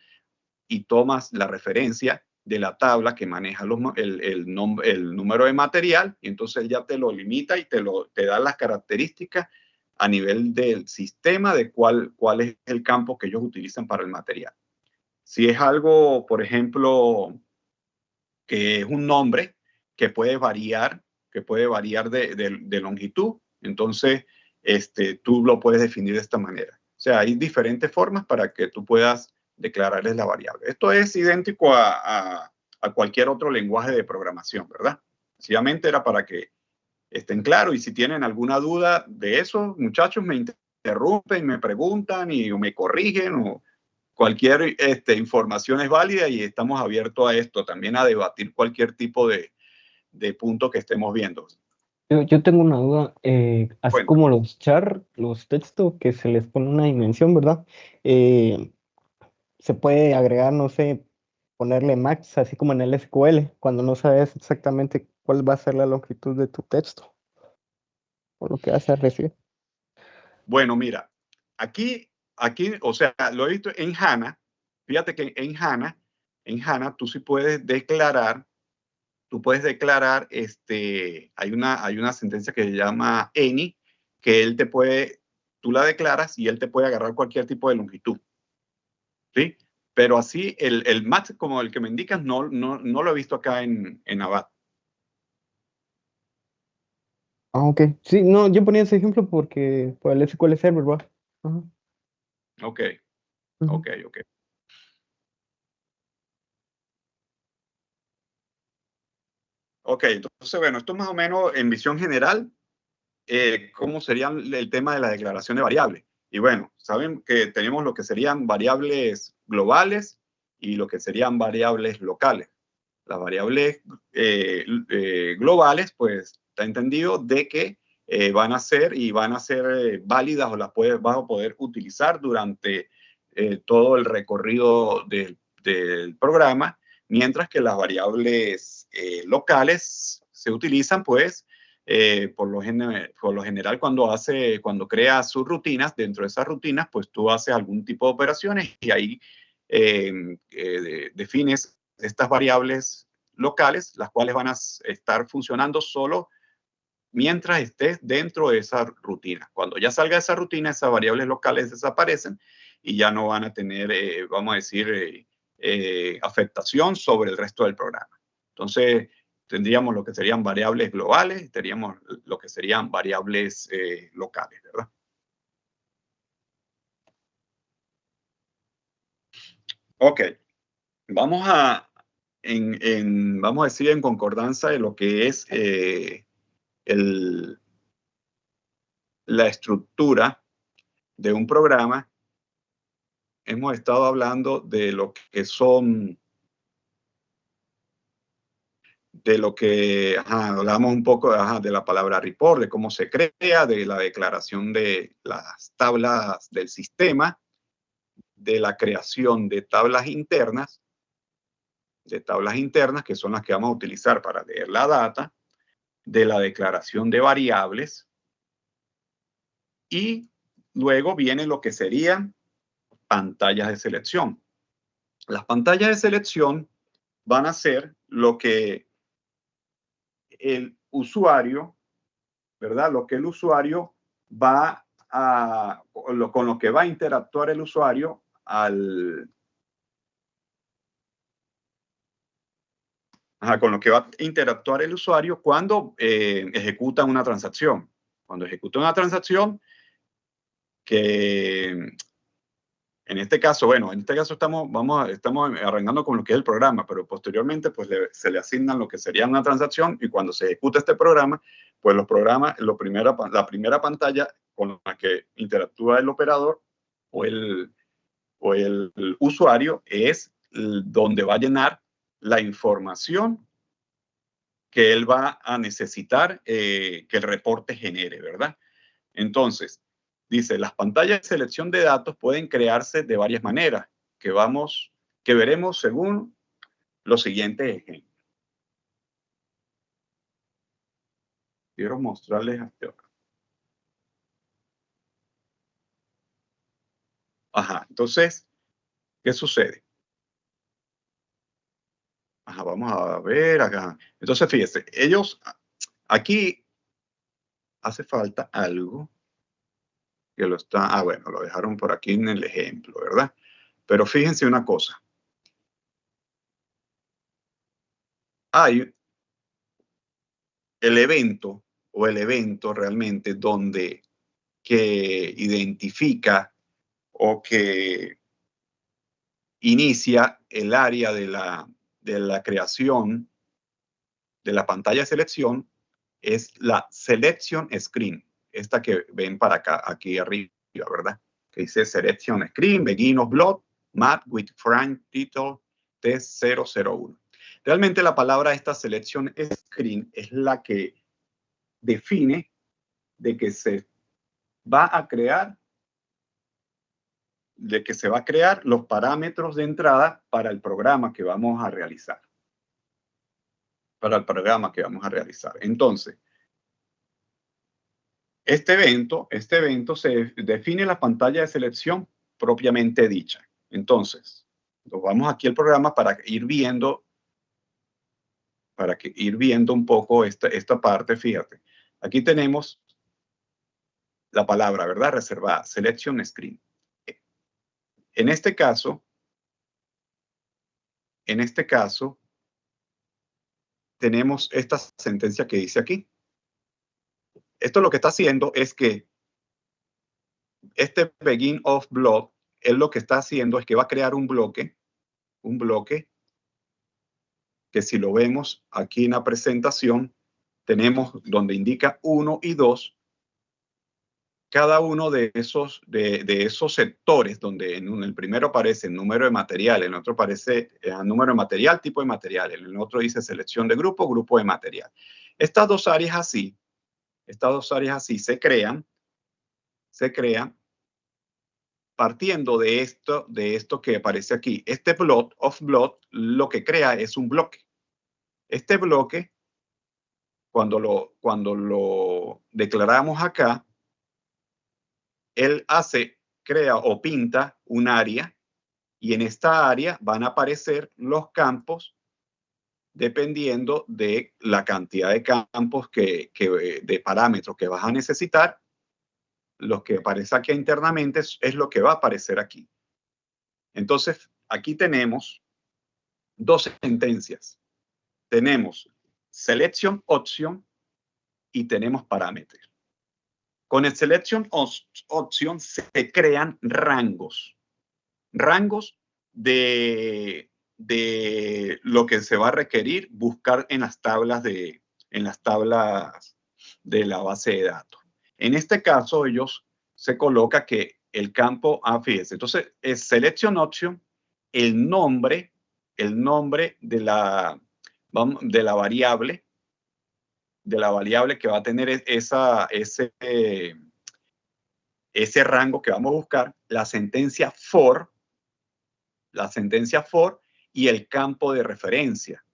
y tomas la referencia de la tabla que maneja el número de material, y entonces ya te lo limita y te da las características a nivel del sistema de cuál es el campo que ellos utilizan para el material. Si es algo, por ejemplo, que es un nombre que puede variar de longitud, entonces tú lo puedes definir de esta manera. O sea, hay diferentes formas para que tú puedas declararles la variable. Esto es idéntico a cualquier otro lenguaje de programación, ¿verdad? Sencillamente era para que estén claros, y si tienen alguna duda de eso, muchachos, me interrumpen, me preguntan o me corrigen, o cualquier información es válida, y estamos abiertos a esto, también a debatir cualquier tipo de punto que estemos viendo. Yo tengo una duda, así Bueno, como los char, los textos que se les pone una dimensión, ¿verdad? Se puede agregar, no sé, ponerle max, así como en el SQL, cuando no sabes exactamente cuál va a ser la longitud de tu texto o lo que vas a recibir. bueno, mira, aquí, o sea, lo he visto en HANA. Fíjate que en HANA tú sí puedes declarar, hay una sentencia que se llama any, que tú la declaras y él te puede agarrar cualquier tipo de longitud, ¿sí? Pero así, el max como el que me indicas, no lo he visto acá en Avat. Ah, ok. Sí, no, yo ponía ese ejemplo porque por el SQL Server, ¿verdad? Ajá. Ok, Ujú. ok. Ok, entonces, bueno, esto más o menos en visión general, cómo sería el tema de la declaración de variables. Y bueno, saben que tenemos lo que serían variables globales y lo que serían variables locales. Las variables globales, pues, está entendido de que van a ser válidas, o vas a poder utilizar durante todo el recorrido del programa, mientras que las variables locales se utilizan, pues, por lo general cuando creas sus rutinas. Dentro de esas rutinas, pues tú haces algún tipo de operaciones, y ahí defines estas variables locales, las cuales van a estar funcionando solo mientras estés dentro de esa rutina. Cuando ya salga de esa rutina, esas variables locales desaparecen y ya no van a tener, vamos a decir, afectación sobre el resto del programa. Entonces, tendríamos lo que serían variables globales y tendríamos lo que serían variables locales, ¿verdad? Ok, vamos a decir en concordancia de lo que es la estructura de un programa. Hemos estado hablando de lo que son, de lo que, hablamos un poco de la palabra report, de cómo se crea, de la declaración de las tablas del sistema, de la creación de tablas internas que son las que vamos a utilizar para leer la data, de la declaración de variables, y luego viene lo que serían pantallas de selección. Las pantallas de selección van a ser lo que el usuario, ¿verdad? Lo que el usuario va a, con lo que va a interactuar el usuario con lo que va a interactuar el usuario cuando ejecuta una transacción. Cuando ejecuta una transacción, que en este caso, estamos arrancando con lo que es el programa, pero posteriormente pues se le asignan lo que sería una transacción, y cuando se ejecuta este programa, pues la primera pantalla con la que interactúa el operador o el usuario es donde va a llenar la información que él va a necesitar que el reporte genere, ¿verdad? Entonces, dice, las pantallas de selección de datos pueden crearse de varias maneras, que veremos según los siguientes ejemplos. Quiero mostrarles hasta acá. Entonces, ¿qué sucede? Vamos a ver acá. Entonces, fíjense, aquí hace falta algo que lo dejaron por aquí en el ejemplo, ¿verdad? Pero fíjense una cosa. Hay el evento realmente que identifica o que inicia el área de la creación de la pantalla de selección es la Selection Screen, esta que ven para acá, aquí arriba, ¿verdad? Que dice Selection Screen, Begin of Blood, Map with Frame Title Test 001. Realmente la palabra esta Selection Screen es la que define de que se va a crear los parámetros de entrada para el programa que vamos a realizar. Entonces, este evento se define la pantalla de selección propiamente dicha. Entonces, nos vamos aquí al programa para ir viendo un poco esta parte. Fíjate, aquí tenemos la palabra, ¿verdad? Reservada, Selection Screen. En este caso, tenemos esta sentencia que dice aquí. Esto lo que está haciendo es que este Begin of Block, él lo que está haciendo es que va a crear un bloque que, si lo vemos aquí en la presentación, tenemos donde indica 1 y 2, cada uno de esos sectores, donde en el primero aparece el número de material, en el otro aparece el número de material, tipo de material, en el otro dice selección de grupo de material. Estas dos áreas así se crean partiendo de esto que aparece aquí. Este plot of block lo que crea es un bloque. Este bloque, cuando lo declaramos acá, él crea o pinta un área, y en esta área van a aparecer los campos dependiendo de la cantidad de campos de parámetros que vas a necesitar. Lo que aparece aquí internamente es lo que va a aparecer aquí. Entonces, aquí tenemos dos sentencias. Tenemos selection option y tenemos parámetros. Con el selection option se crean rangos. Rangos de lo que se va a requerir buscar en las tablas de la base de datos. En este caso, ellos se coloca que el campo, fíjense, entonces es selection option, el nombre de la variable que va a tener ese rango que vamos a buscar, la sentencia for y el campo de referencia.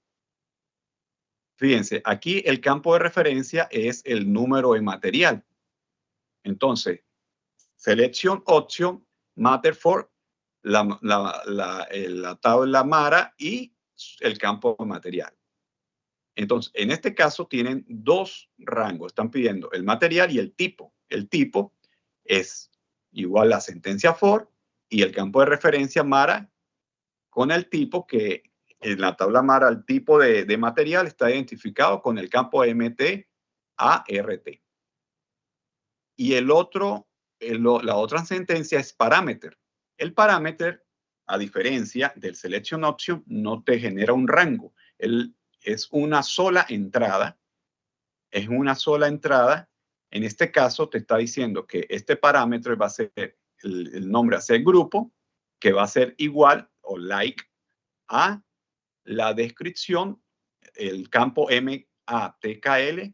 Fíjense, aquí el campo de referencia es el número de material. Entonces, selection option, matter for, la tabla Mara y el campo de material. Entonces, en este caso tienen dos rangos. Están pidiendo el material y el tipo. El tipo es igual a sentencia for y el campo de referencia Mara con el tipo que en la tabla Mara, el tipo de material está identificado con el campo MT-ART. Y la otra sentencia es parameter. El parameter, a diferencia del selection option, no te genera un rango. Es una sola entrada. Es una sola entrada. En este caso te está diciendo que este parámetro va a ser el nombre a ser grupo, que va a ser igual o like a la descripción, el campo MATKL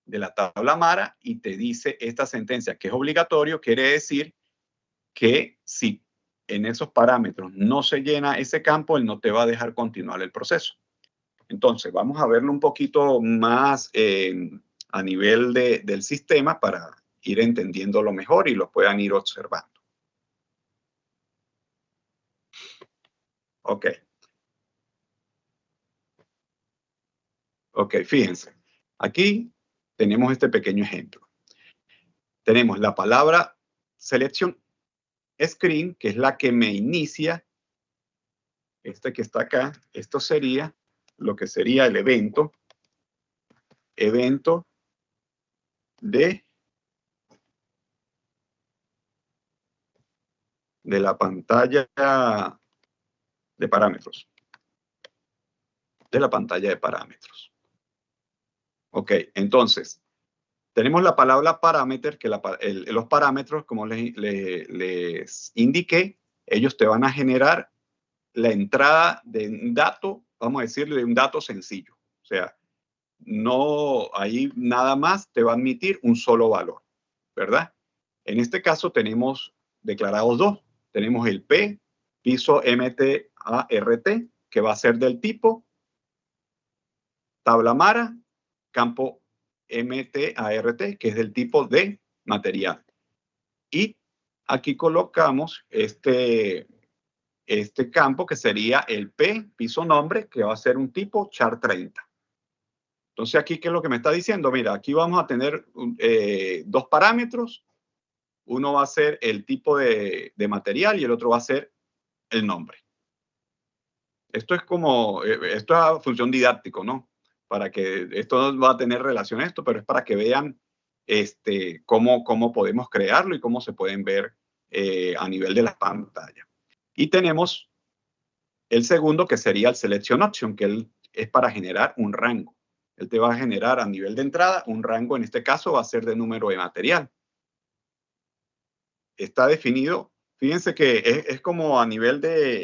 de la tabla Mara, y te dice esta sentencia que es obligatorio. Quiere decir que si en esos parámetros no se llena ese campo, él no te va a dejar continuar el proceso. Entonces, vamos a verlo un poquito más a nivel del sistema para ir entendiéndolo mejor y lo puedan ir observando. Ok. Ok, fíjense. Aquí tenemos este pequeño ejemplo. Tenemos la palabra selection screen, que es la que me inicia. Este que está acá, esto sería lo que sería el evento de la pantalla de parámetros. De la pantalla de parámetros. Ok, entonces, tenemos la palabra parameter, que los parámetros, como les indiqué, ellos te van a generar la entrada de un dato, vamos a decirle de un dato sencillo. O sea, no, ahí nada más te va a admitir un solo valor, ¿verdad? En este caso tenemos declarados dos. Tenemos el P, piso MT-ART, que va a ser del tipo tabla Mara, campo MT-ART, que es del tipo de material. Y aquí colocamos este campo que sería el P, piso nombre, que va a ser un tipo char30. Entonces aquí, ¿qué es lo que me está diciendo? Mira, aquí vamos a tener dos parámetros. Uno va a ser el tipo de material y el otro va a ser el nombre. Esto es como, esto es a función didáctico, ¿no? Para que esto no va a tener relación a esto, pero es para que vean cómo podemos crearlo y cómo se pueden ver a nivel de la pantalla. Y tenemos el segundo, que sería el selection option, que es para generar un rango. Él te va a generar a nivel de entrada un rango, en este caso va a ser de número de material. Está definido. Fíjense que es como a nivel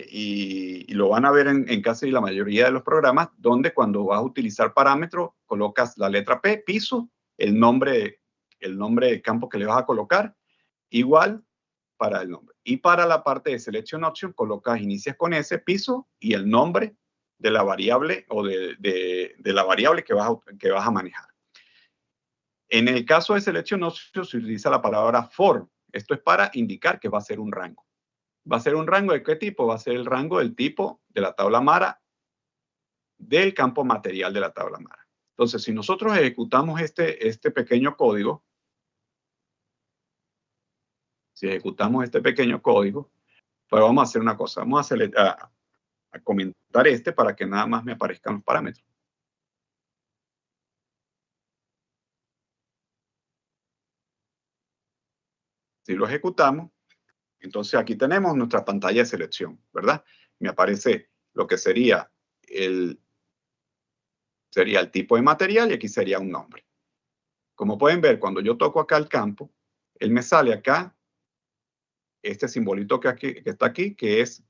y lo van a ver en casi la mayoría de los programas, donde cuando vas a utilizar parámetros, colocas la letra P, piso, el nombre de campo que le vas a colocar, igual para el nombre. Y para la parte de selection option, colocas, inicias con S, piso, y el nombre de la variable o de la variable que vas a manejar. En el caso de selection option se utiliza la palabra for. Esto es para indicar que va a ser un rango. ¿Va a ser un rango de qué tipo? Va a ser el rango del tipo de la tabla Mara del campo material de la tabla Mara. Entonces, si nosotros ejecutamos este pequeño código, pues vamos a hacer una cosa. Vamos a comentar para que nada más me aparezcan los parámetros. Si lo ejecutamos, entonces aquí tenemos nuestra pantalla de selección, ¿verdad? Me aparece lo que sería el tipo de material y aquí sería un nombre. Como pueden ver, cuando yo toco acá el campo, él me sale acá este simbolito que está aquí, que es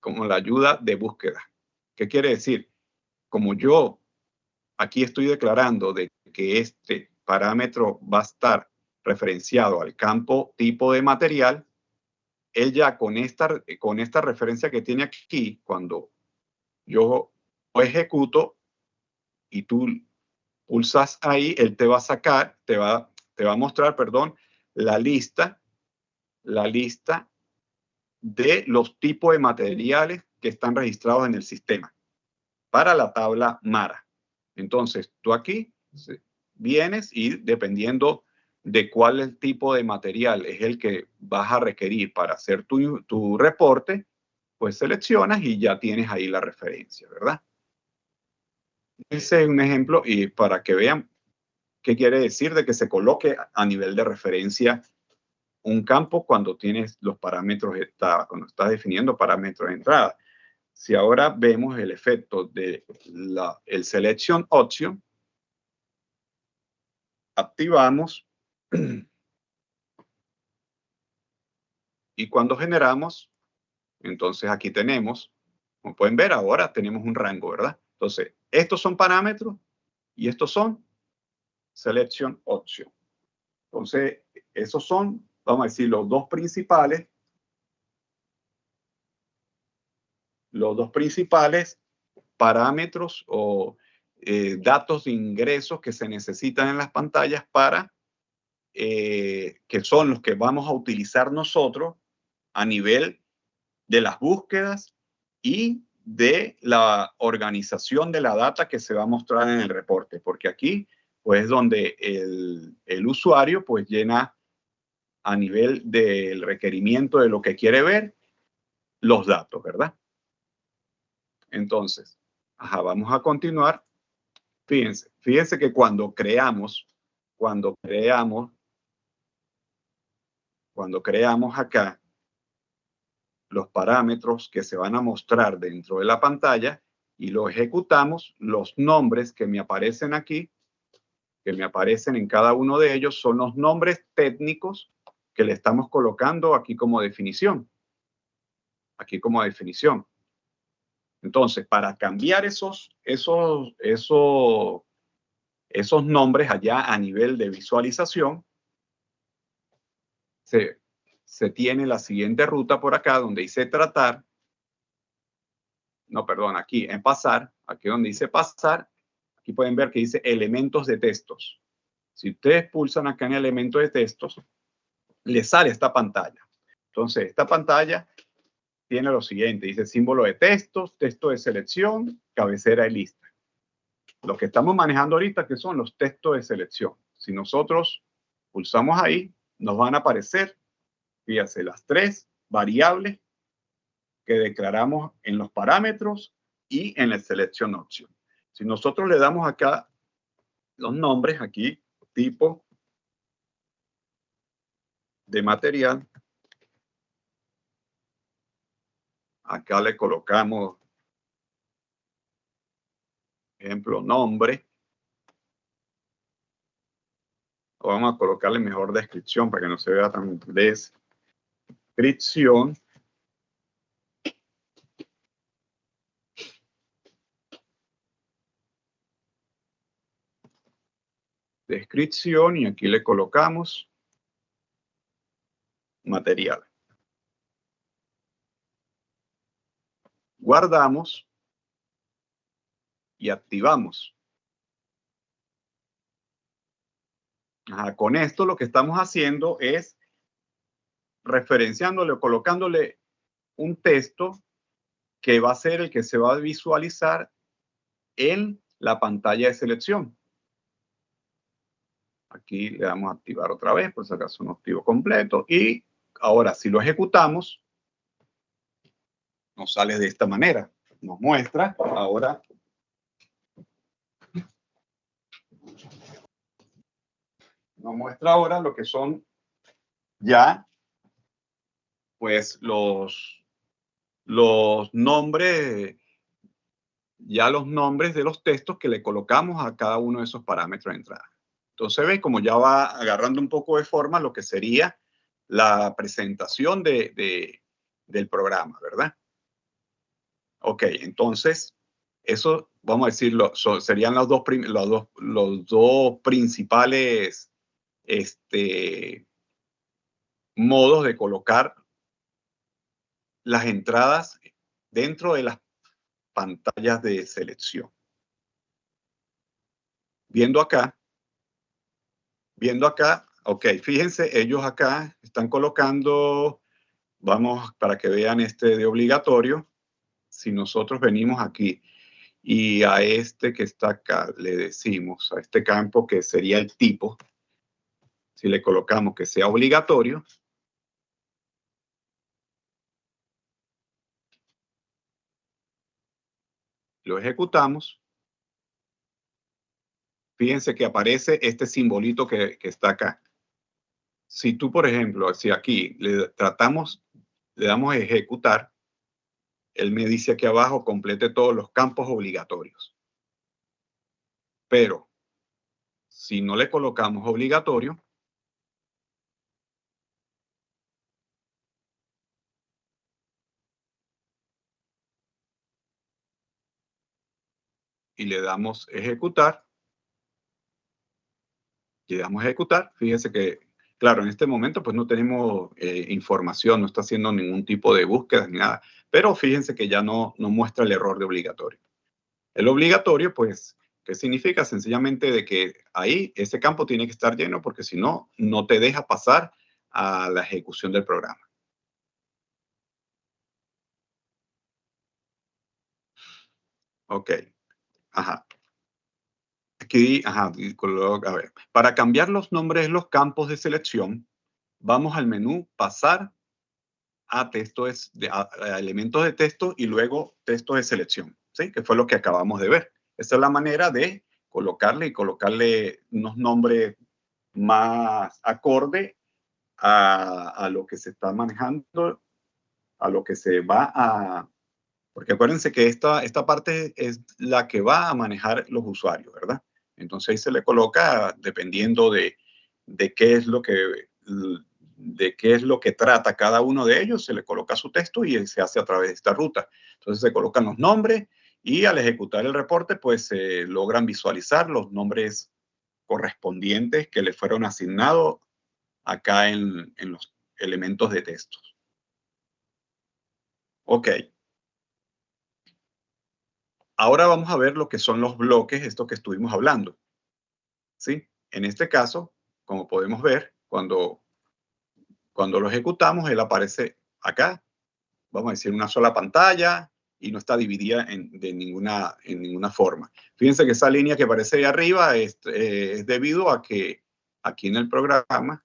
como la ayuda de búsqueda. ¿Qué quiere decir? Como yo aquí estoy declarando de que este parámetro va a estar referenciado al campo tipo de material, él ya con esta referencia que tiene aquí, cuando yo lo ejecuto y tú pulsas ahí, él te va a sacar, te va a mostrar, perdón, la lista de los tipos de materiales que están registrados en el sistema para la tabla MARA. Entonces, tú aquí vienes y dependiendo de cuál tipo de material es el que vas a requerir para hacer tu reporte, pues seleccionas y ya tienes ahí la referencia, ¿verdad? Ese es un ejemplo y para que vean qué quiere decir de que se coloque a nivel de referencia un campo cuando tienes los parámetros, cuando estás definiendo parámetros de entrada. Si ahora vemos el efecto de el Selection Option, activamos y cuando generamos, entonces aquí tenemos, como pueden ver ahora tenemos un rango, ¿verdad? Entonces, estos son parámetros y estos son Selection Option. Entonces, esos son, vamos a decir, los dos principales parámetros o datos de ingresos que se necesitan en las pantallas para que son los que vamos a utilizar nosotros a nivel de las búsquedas y de la organización de la data que se va a mostrar en el reporte, porque aquí pues es donde el usuario pues llena a nivel del requerimiento de lo que quiere ver los datos, ¿verdad? Entonces, vamos a continuar. Fíjense que cuando creamos acá los parámetros que se van a mostrar dentro de la pantalla y lo ejecutamos, los nombres que me aparecen aquí, que me aparecen en cada uno de ellos, son los nombres técnicos que le estamos colocando aquí como definición. Entonces, para cambiar esos nombres allá a nivel de visualización, se tiene la siguiente ruta por acá donde dice tratar. No, perdón, aquí en pasar, aquí donde dice pasar, aquí pueden ver que dice elementos de textos. Si ustedes pulsan acá en elementos de textos, les sale esta pantalla. Entonces, esta pantalla tiene lo siguiente, dice símbolo de textos, texto de selección, cabecera y lista. Lo que estamos manejando ahorita, que son los textos de selección. Si nosotros pulsamos ahí, nos van a aparecer, fíjense, las tres variables que declaramos en los parámetros y en el Selection Option. Si nosotros le damos acá los nombres, aquí, tipo de material, acá le colocamos, ejemplo, nombre. O vamos a colocarle mejor descripción para que no se vea tan descripción. Descripción y aquí le colocamos material. Guardamos y activamos. Con esto lo que estamos haciendo es referenciándole o colocándole un texto que va a ser el que se va a visualizar en la pantalla de selección. Aquí le damos a activar otra vez, por si acaso no activo completo. Y ahora, si lo ejecutamos, nos sale de esta manera. Nos muestra ahora lo que son ya pues los nombres, ya los nombres de los textos que le colocamos a cada uno de esos parámetros de entrada. Entonces, ve como ya va agarrando un poco de forma lo que sería la presentación del programa, ¿verdad? Ok, entonces, eso, vamos a decirlo, serían los dos principales modos de colocar las entradas dentro de las pantallas de selección. Viendo acá, ok, fíjense, ellos acá están colocando, vamos para que vean de obligatorio, si nosotros venimos aquí y a este que está acá le decimos, a este campo que sería el tipo, si le colocamos que sea obligatorio, lo ejecutamos. Fíjense que aparece este simbolito que está acá. Si tú, por ejemplo, si aquí le damos a ejecutar, él me dice aquí abajo, complete todos los campos obligatorios. Pero si no le colocamos obligatorio, y le damos ejecutar, fíjense que, claro, en este momento pues no tenemos información, no está haciendo ningún tipo de búsqueda ni nada, pero fíjense que ya no muestra el error de obligatorio. El obligatorio, pues, ¿qué significa? Sencillamente de que ahí ese campo tiene que estar lleno porque si no, no te deja pasar a la ejecución del programa. Ok. Ajá. Aquí, ajá, a ver. Para cambiar los nombres de los campos de selección, vamos al menú Pasar a elementos de texto y luego texto de selección, ¿sí? Que fue lo que acabamos de ver. Esta es la manera de colocarle unos nombres más acorde a lo que se está manejando, a lo que se va a... Porque acuérdense que esta parte es la que va a manejar los usuarios, ¿verdad? Entonces ahí se le coloca dependiendo de qué es lo que trata cada uno de ellos, se le coloca su texto y se hace a través de esta ruta. Entonces se colocan los nombres y al ejecutar el reporte, pues se logran visualizar los nombres correspondientes que le fueron asignados acá en los elementos de texto. Ok. Ahora vamos a ver lo que son los bloques, esto que estuvimos hablando. ¿Sí? En este caso, como podemos ver, cuando lo ejecutamos, él aparece acá, vamos a decir, una sola pantalla y no está dividida en ninguna forma. Fíjense que esa línea que aparece ahí arriba es debido a que aquí en el programa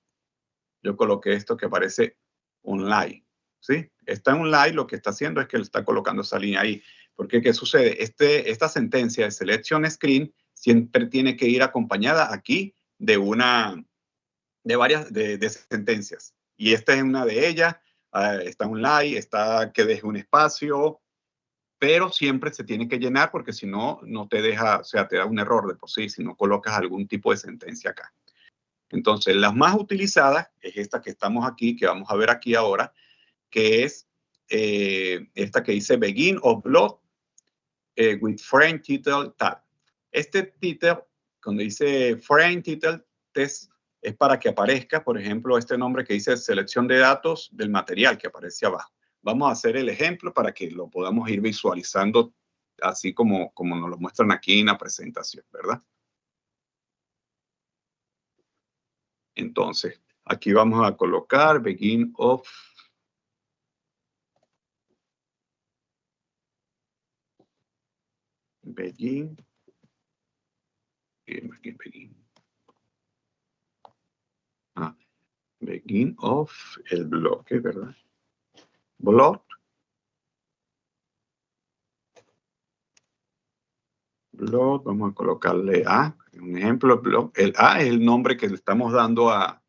yo coloqué esto que aparece online. ¿Sí? Está en online, lo que está haciendo es que le está colocando esa línea ahí. Porque, ¿qué sucede? Esta sentencia de Selection Screen siempre tiene que ir acompañada aquí de varias sentencias. Y esta es una de ellas. Está online, está que deje un espacio, pero siempre se tiene que llenar porque si no, no te deja, o sea, te da un error de por sí si no colocas algún tipo de sentencia acá. Entonces, las más utilizadas es esta que estamos aquí, que vamos a ver aquí ahora, que es esta que dice Begin of Block with Frame Title Tab. Este title, cuando dice Frame Title Test, es para que aparezca, por ejemplo, este nombre que dice selección de datos del material que aparece abajo. Vamos a hacer el ejemplo para que lo podamos ir visualizando así como nos lo muestran aquí en la presentación, ¿verdad? Entonces, aquí vamos a colocar Begin of Begin of el bloque, ¿verdad? Block. Block, vamos a colocarle A, un ejemplo, block. El A es el nombre que le estamos dando a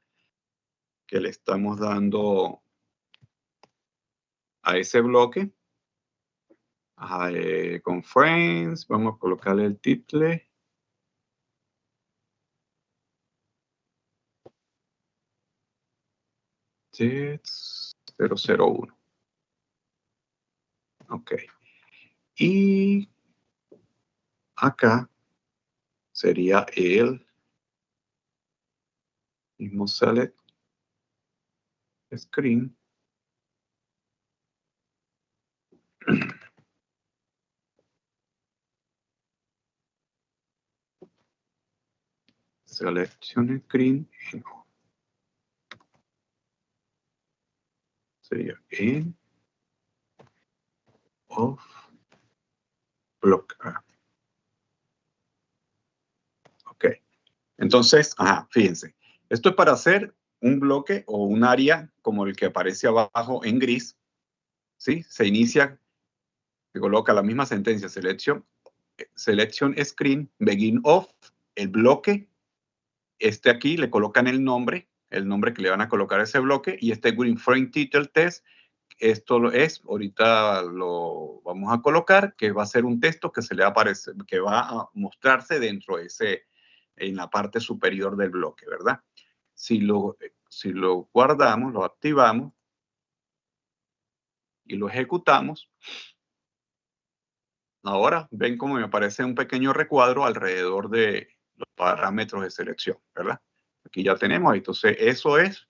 que le estamos dando a ese bloque. Con frames, vamos a colocarle el título. Jets 001. Ok. Y acá sería el mismo select screen. Selection screen. Sería en off block. Ok. Entonces, fíjense. Esto es para hacer un bloque o un área como el que aparece abajo en gris. ¿Sí? Se inicia, se coloca la misma sentencia, selection screen, begin off, el bloque. Aquí le colocan el nombre que le van a colocar a ese bloque, y green frame title test, esto es, ahorita lo vamos a colocar, que va a ser un texto que se le va a aparecer, que va a mostrarse dentro de en la parte superior del bloque, ¿verdad? Si lo guardamos, lo activamos y lo ejecutamos, ahora ven cómo me aparece un pequeño recuadro alrededor de los parámetros de selección, ¿verdad? Aquí ya tenemos, entonces eso es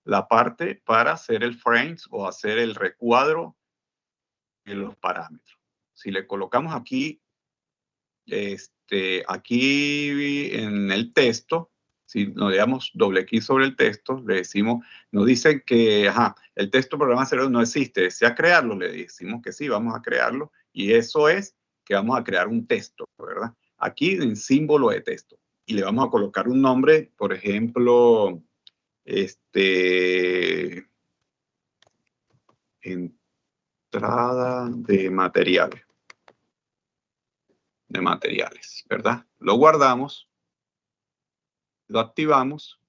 la parte para hacer el frames o hacer el recuadro de los parámetros. Si le colocamos aquí, aquí en el texto, si nos damos doble clic sobre el texto, le decimos, nos dicen que el texto programa 0 no existe, ¿desea crearlo? Le decimos que sí, vamos a crearlo, y eso es que vamos a crear un texto, ¿verdad? Aquí en símbolo de texto, y le vamos a colocar un nombre, por ejemplo, entrada de materiales, ¿verdad? Lo guardamos, lo activamos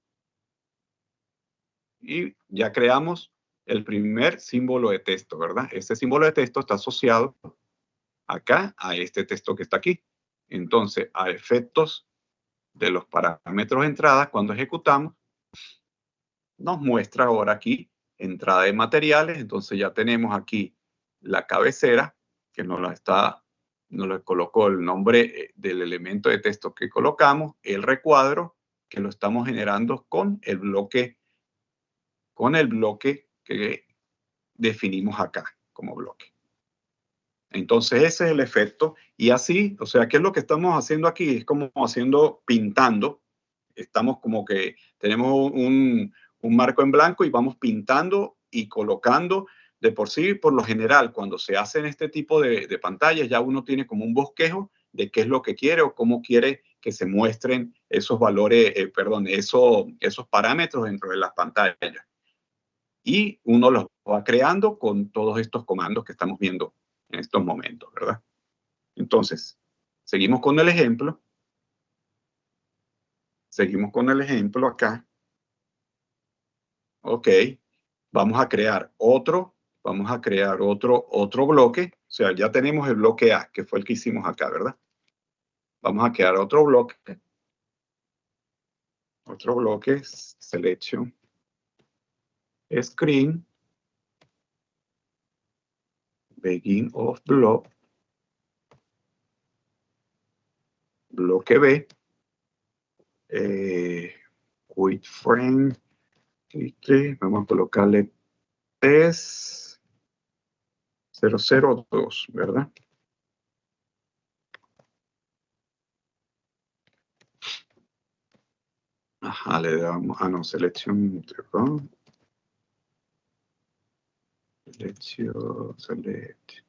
y ya creamos el primer símbolo de texto, ¿verdad? Este símbolo de texto está asociado acá a este texto que está aquí. Entonces, a efectos de los parámetros de entrada, cuando ejecutamos, nos muestra ahora aquí entrada de materiales. Entonces ya tenemos aquí la cabecera que nos le colocó el nombre del elemento de texto que colocamos, el recuadro que lo estamos generando con el bloque que definimos acá como bloque. Entonces ese es el efecto, y así, o sea, ¿qué es lo que estamos haciendo aquí? Es como pintando. Estamos como que tenemos un marco en blanco y vamos pintando y colocando. De por sí, por lo general, cuando se hacen este tipo de pantallas, ya uno tiene como un bosquejo de qué es lo que quiere o cómo quiere que se muestren esos valores, esos parámetros dentro de las pantallas. Y uno los va creando con todos estos comandos que estamos viendo en estos momentos, ¿verdad? Entonces, seguimos con el ejemplo. Seguimos con el ejemplo acá. Ok, vamos a crear otro bloque. O sea, ya tenemos el bloque A, que fue el que hicimos acá, ¿verdad? Vamos a crear otro bloque. Otro bloque, selection, screen, begin of block, bloque B, with frame, vamos a colocarle test 002, ¿verdad? Le damos, selección, select,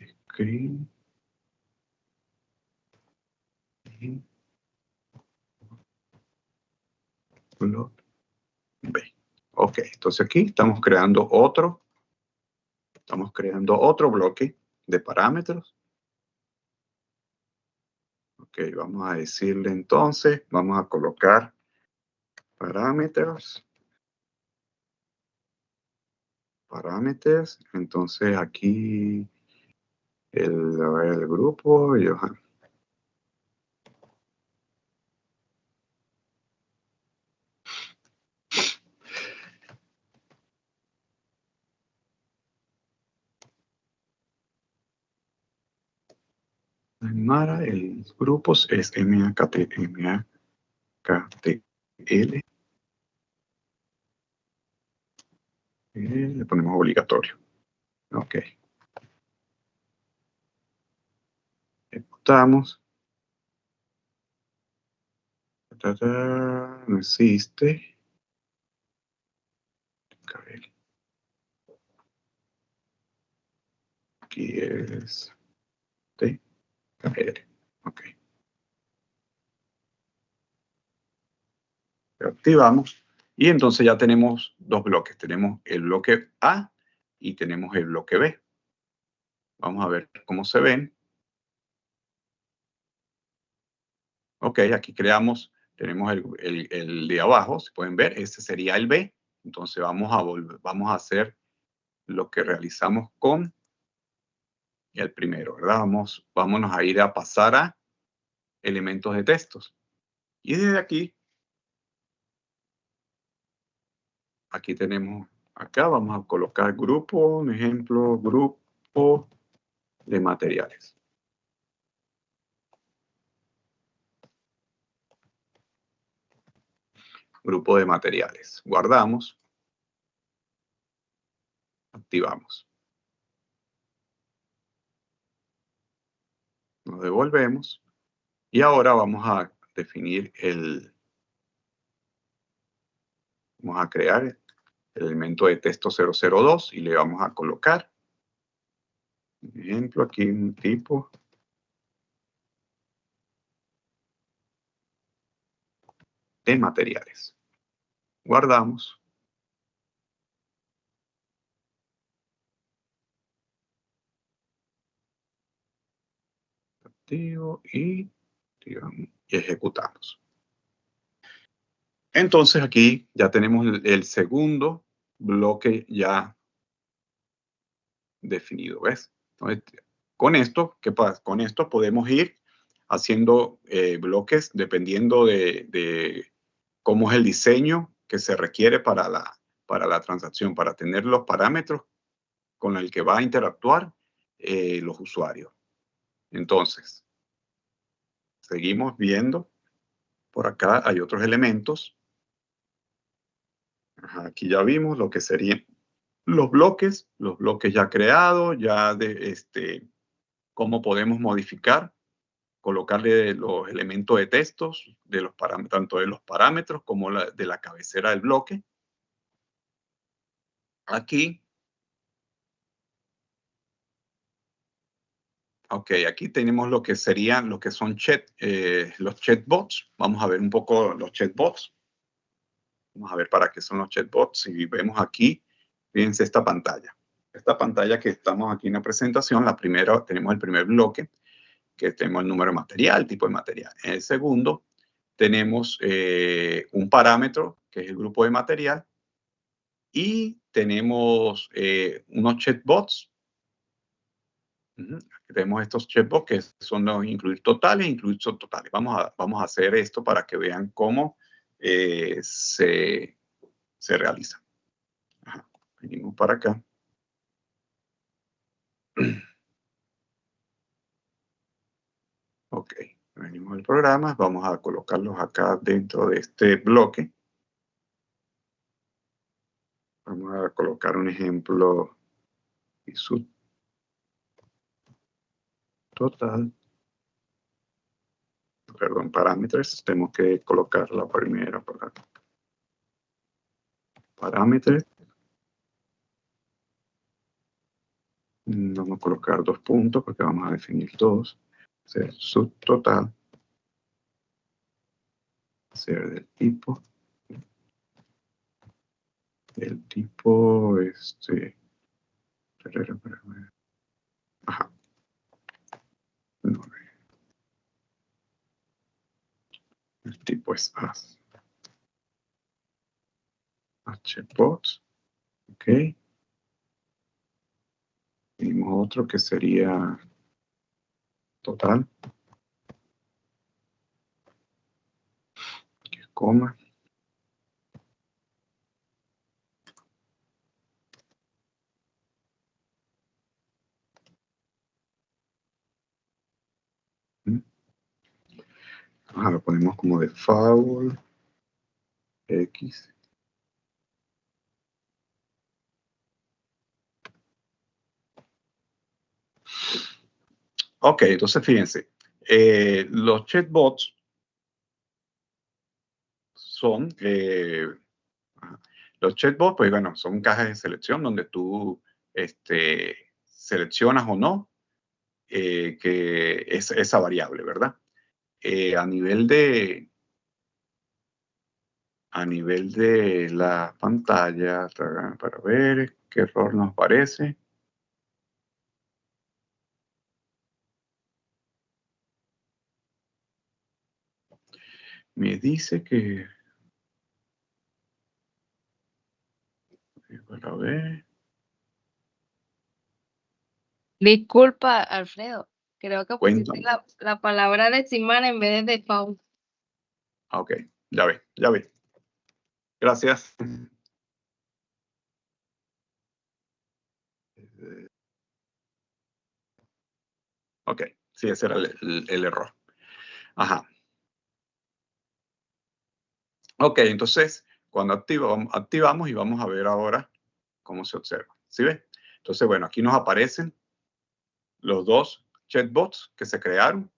screen, block B. Ok, entonces aquí estamos creando otro bloque de parámetros. Ok, vamos a decirle entonces, vamos a colocar parámetros. Entonces aquí el grupo, Johan. Mara, el grupo es MAKTL. Le ponemos obligatorio. Ok. Ejecutamos. No existe. Aquí es TKL. Ok. Lo activamos. Y entonces ya tenemos dos bloques. Tenemos el bloque A y tenemos el bloque B. Vamos a ver cómo se ven. Ok, aquí creamos, tenemos el de abajo, se pueden ver, ese sería el B. Entonces vamos a hacer lo que realizamos con el primero, ¿verdad? Vámonos a ir a pasar a elementos de textos. Y desde aquí tenemos, acá vamos a colocar grupo, un ejemplo, grupo de materiales. Grupo de materiales. Guardamos. Activamos. Nos devolvemos. Y ahora vamos a definir vamos a crear el elemento de texto 002 y le vamos a colocar, por ejemplo, aquí un tipo de materiales. Guardamos. Activo y ejecutamos. Entonces aquí ya tenemos el segundo bloque ya definido, ¿ves? Entonces, con esto, ¿qué pasa? Con esto podemos ir haciendo bloques dependiendo de cómo es el diseño que se requiere para la transacción, para tener los parámetros con el que va a interactuar los usuarios. Entonces, seguimos viendo. Por acá hay otros elementos. Aquí ya vimos lo que serían los bloques ya creados, ya de cómo podemos modificar, colocarle los elementos de textos, tanto de los parámetros como de la cabecera del bloque. Aquí aquí tenemos lo que serían, lo que son los chatbots. Vamos a ver un poco los chatbots. Vamos a ver para qué son los chatbots. Y vemos aquí, fíjense esta pantalla. Esta pantalla que estamos aquí en la presentación, tenemos el primer bloque, que tenemos el número de material, tipo de material. En el segundo, tenemos un parámetro, que es el grupo de material. Y tenemos unos chatbots. Tenemos estos chatbots que son los incluir totales e incluir subtotales. Vamos a hacer esto para que vean cómo se realiza. Venimos para acá. Ok, venimos al programa. Vamos a colocarlos acá dentro de este bloque. Vamos a colocar un ejemplo y subtotal. Perdón, parámetros. Tenemos que colocar la primera para parámetros. Vamos a colocar 2 puntos porque vamos a definir todos. Ser subtotal. Ser del tipo. El tipo, Ajá. No. tipo es as. Chatbots. Ok. Tenemos otro que sería total. Coma. Lo ponemos como default. X. Ok, entonces fíjense. Los chatbots son... los chatbots, pues bueno, son cajas de selección donde tú seleccionas o no que es esa variable, ¿verdad? A nivel de la pantalla, para ver qué error nos parece. Me dice que... Para ver... Disculpa, Alfredo. Creo que pusiste Cuéntame. la palabra decimal en vez de default. Ok, ya ve. Gracias. Ok, sí, ese era el error. Ajá. Ok, entonces, cuando activamos y vamos a ver ahora cómo se observa. ¿Sí ves? Entonces, bueno, aquí nos aparecen los dos chatbots que se crearon.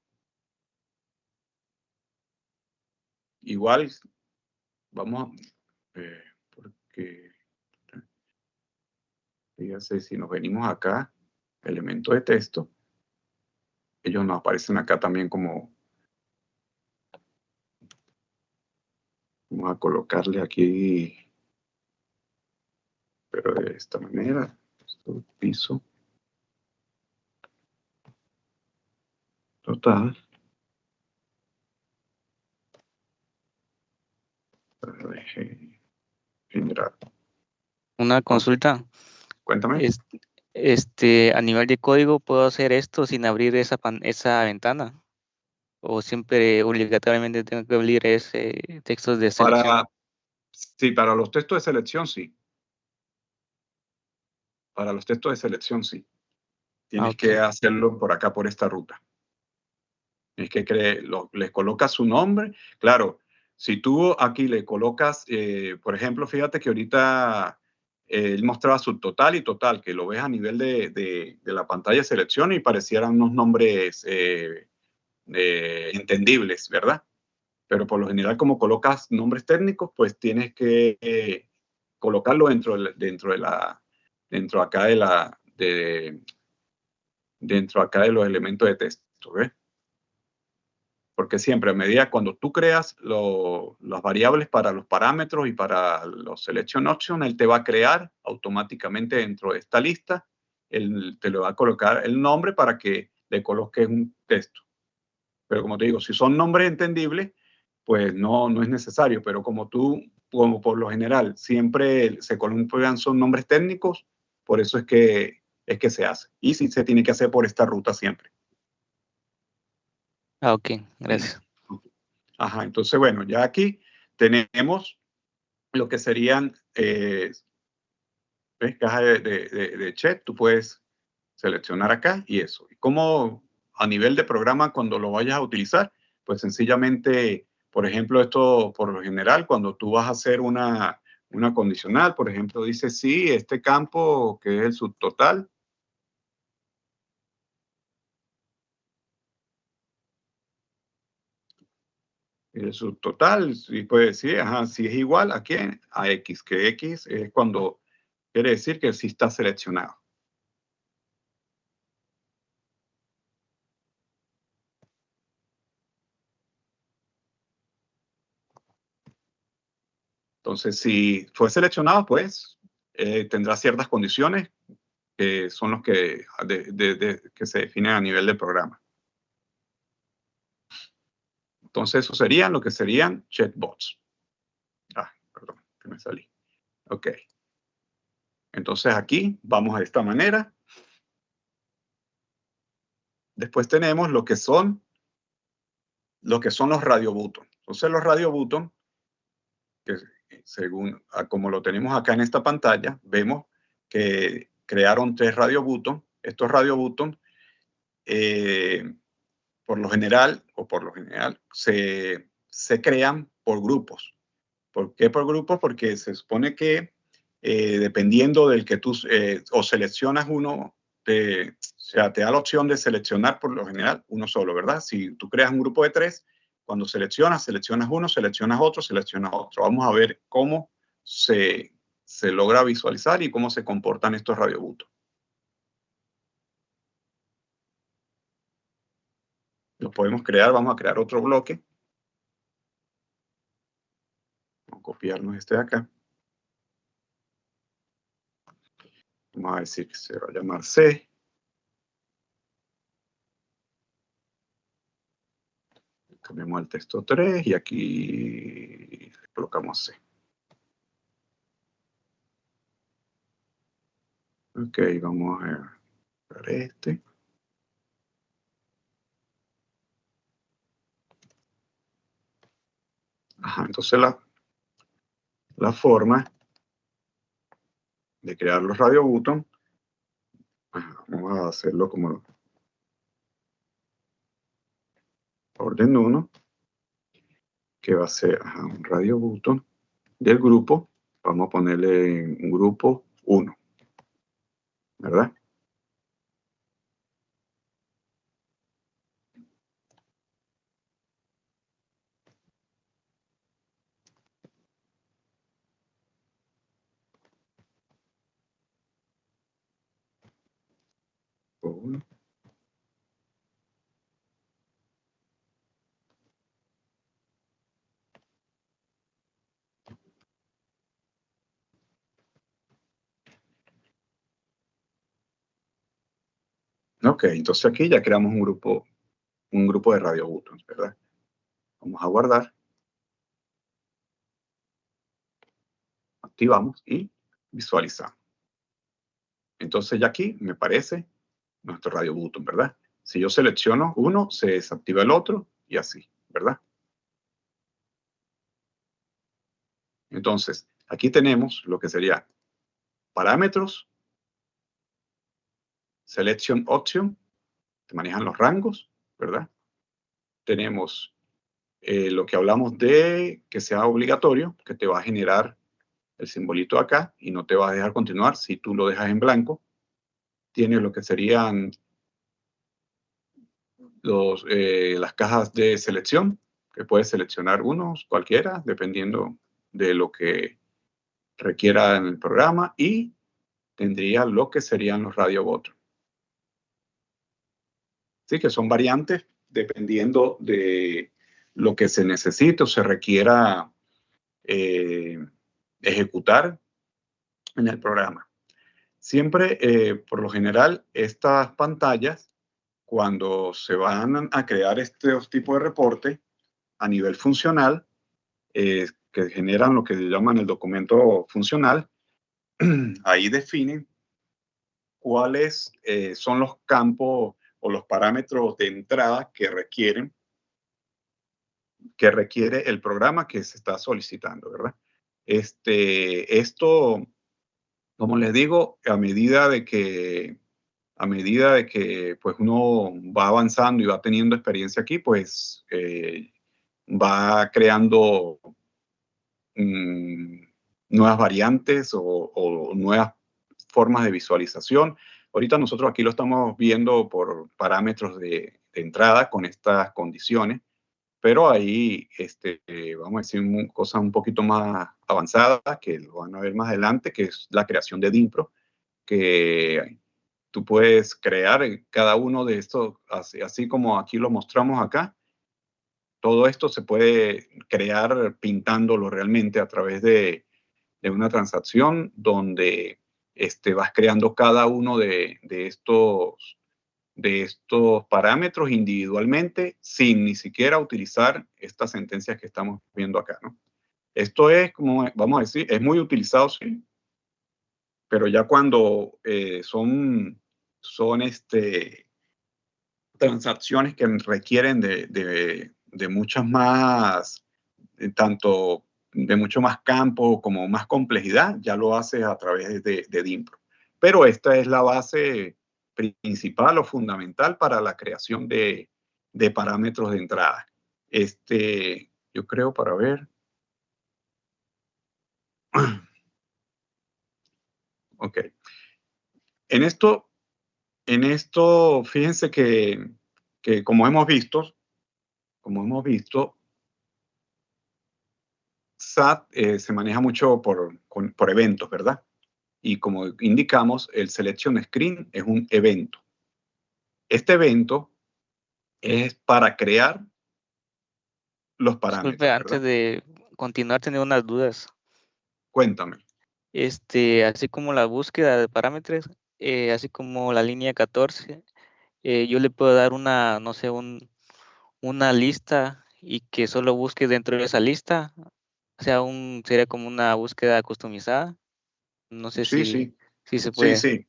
Igual, vamos a... porque... Fíjense, si nos venimos acá, elemento de texto, ellos nos aparecen acá también como... Vamos a colocarle aquí, pero de esta manera, esto, piso, total, general. Una consulta. Cuéntame. A nivel de código, ¿puedo hacer esto sin abrir esa ventana? ¿O siempre obligatoriamente tengo que abrir ese textos de selección? Sí, para los textos de selección, sí. Para los textos de selección, sí. Tienes que hacerlo por acá, por esta ruta. Tienes que les colocas su nombre. Claro, si tú aquí le colocas, por ejemplo, fíjate que ahorita él mostraba subtotal y total, que lo ves a nivel de la pantalla de selección y parecieran unos nombres entendibles, ¿verdad? Pero por lo general, como colocas nombres técnicos, pues tienes que colocarlo dentro acá de los elementos de texto, ¿ves? Porque siempre a medida cuando tú creas las variables para los parámetros y para los selection options, él te va a crear automáticamente dentro de esta lista, él te le va a colocar el nombre para que le coloques un texto. Pero como te digo, si son nombres entendibles, pues no es necesario. Pero como por lo general, siempre se colocan son nombres técnicos, por eso es que se hace. Y sí se tiene que hacer por esta ruta siempre. Ok, gracias. Ajá, entonces bueno, ya aquí tenemos lo que serían cajas de chat. Tú puedes seleccionar acá y eso. Y como a nivel de programa, cuando lo vayas a utilizar, pues sencillamente, por ejemplo, esto por lo general, cuando tú vas a hacer una condicional, por ejemplo, dice sí, este campo que es el subtotal, el subtotal, y puede decir, ajá, si es igual a quién, a X, que X es cuando quiere decir que sí está seleccionado. Entonces, si fue seleccionado, pues tendrá ciertas condiciones que son los que se definen a nivel del programa. Entonces, eso serían lo que serían chatbots. Perdón, que me salí. Ok. Entonces, aquí vamos de esta manera. Después tenemos lo que son los radio buttons. Entonces, los radio buttons, que según como lo tenemos acá en esta pantalla, vemos que crearon 3 radio buttons. Estos radio buttons, por lo general, se crean por grupos. ¿Por qué por grupos? Porque se supone que dependiendo del que tú o seleccionas uno, te da la opción de seleccionar por lo general uno solo, ¿verdad? Si tú creas un grupo de 3, cuando seleccionas uno, seleccionas otro, seleccionas otro. Vamos a ver cómo se logra visualizar y cómo se comportan estos radio buttons. Lo podemos crear, vamos a crear otro bloque. Vamos a copiarnos este de acá. Vamos a decir que se va a llamar C. Cambiamos el texto 3 y aquí colocamos C. Ok, vamos a ver este. Entonces la forma de crear los radio buttons, vamos a hacerlo como orden 1, que va a ser un radio button del grupo. Vamos a ponerle un grupo 1, ¿verdad? Uno. Ok, entonces aquí ya creamos un grupo de radio buttons, ¿verdad? Vamos a guardar. Activamos y visualizamos. Entonces ya aquí me parece nuestro radio button, ¿verdad? Si yo selecciono uno, se desactiva el otro y así, ¿verdad? Entonces, aquí tenemos lo que sería parámetros, selection option, que manejan los rangos, ¿verdad? Tenemos lo que hablamos de que sea obligatorio, que te va a generar el simbolito acá y no te va a dejar continuar si tú lo dejas en blanco. Tienes lo que serían las cajas de selección, que puedes seleccionar unos, cualquiera, dependiendo de lo que requiera en el programa, y tendría lo que serían los radio buttons. Sí, que son variantes dependiendo de lo que se necesite o se requiera ejecutar en el programa. Siempre, por lo general, estas pantallas, cuando se van a crear estos tipos de reporte a nivel funcional, que generan lo que llaman el documento funcional, ahí definen cuáles son los campos o los parámetros de entrada que requiere el programa que se está solicitando, ¿verdad? Esto, como les digo, a medida de que pues uno va avanzando y va teniendo experiencia aquí, pues va creando nuevas variantes o nuevas formas de visualización. Ahorita nosotros aquí lo estamos viendo por parámetros de entrada con estas condiciones, pero ahí vamos a decir cosas un poquito más avanzadas que lo van a ver más adelante, que es la creación de DIMPRO, que tú puedes crear cada uno de estos, así como aquí lo mostramos acá. Todo esto se puede crear pintándolo realmente a través de una transacción donde vas creando cada uno de estos de estos parámetros individualmente sin ni siquiera utilizar estas sentencias que estamos viendo acá, ¿no? Esto es, como vamos a decir, es muy utilizado, sí, pero ya cuando son transacciones que requieren de muchas más, tanto de mucho más campo como más complejidad, ya lo haces a través de Dimpro. Pero esta es la base principal o fundamental para la creación de parámetros de entrada. Yo creo, para ver. Ok. En esto, fíjense que como hemos visto, SAT se maneja mucho por eventos, ¿verdad? Y como indicamos, el Selection Screen es un evento. Este evento es para crear los parámetros, Disculpe, antes ¿verdad? de continuar, tenía unas dudas. Cuéntame. Así como la búsqueda de parámetros, así como la línea 14, yo le puedo dar una, no sé, una lista y que solo busque dentro de esa lista. O sea, sería como una búsqueda customizada. No sé Sí, si se puede. sí,